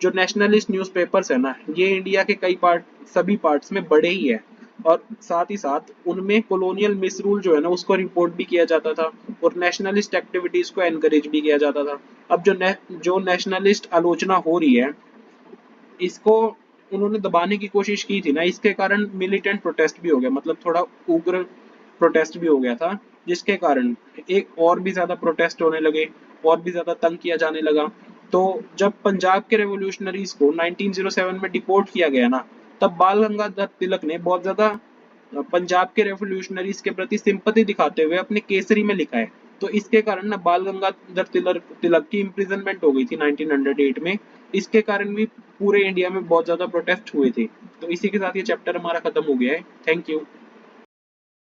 [SPEAKER 1] जो नेशनलिस्ट न्यूज़पेपर्स है ना, ये इंडिया के कई पार्ट, सभी पार्ट्स में बड़े ही है। और साथ ही साथ उनमें कॉलोनियल मिसरूल जो है ना, उसको रिपोर्ट भी किया जाता था, और नेशनलिस्ट एक्टिविटीज को एनकरेज भी किया जाता था। अब जो नेशनलिस्ट आलोचना हो रही है, इसको उन्होंने दबाने की कोशिश की थी ना, इसके कारण मिलिटेंट प्रोटेस्ट भी हो गया, मतलब थोड़ा उग्र प्रोटेस्ट भी हो गया था, जिसके कारण एक और भी ज्यादा प्रोटेस्ट होने लगे, और भी ज्यादा तंग किया जाने लगा। तो जब पंजाब के रेवोल्यूशनरीज को 1907 में डिपोर्ट किया गया ना, तब बाल गंगाधर तिलक ने बहुत ज्यादा पंजाब के रेवोल्यूशनरीज के प्रति सिंपैथी दिखाते हुए अपने केसरी में लिखा है तो इसके कारण ना बाल गंगाधर तिलक की इम्प्रिजनमेंट हो गई थी 1908 में। इसके कारण भी पूरे इंडिया में बहुत ज्यादा प्रोटेस्ट हुए थे। तो इसी के साथ ये चैप्टर हमारा खत्म हो गया है। Thank you.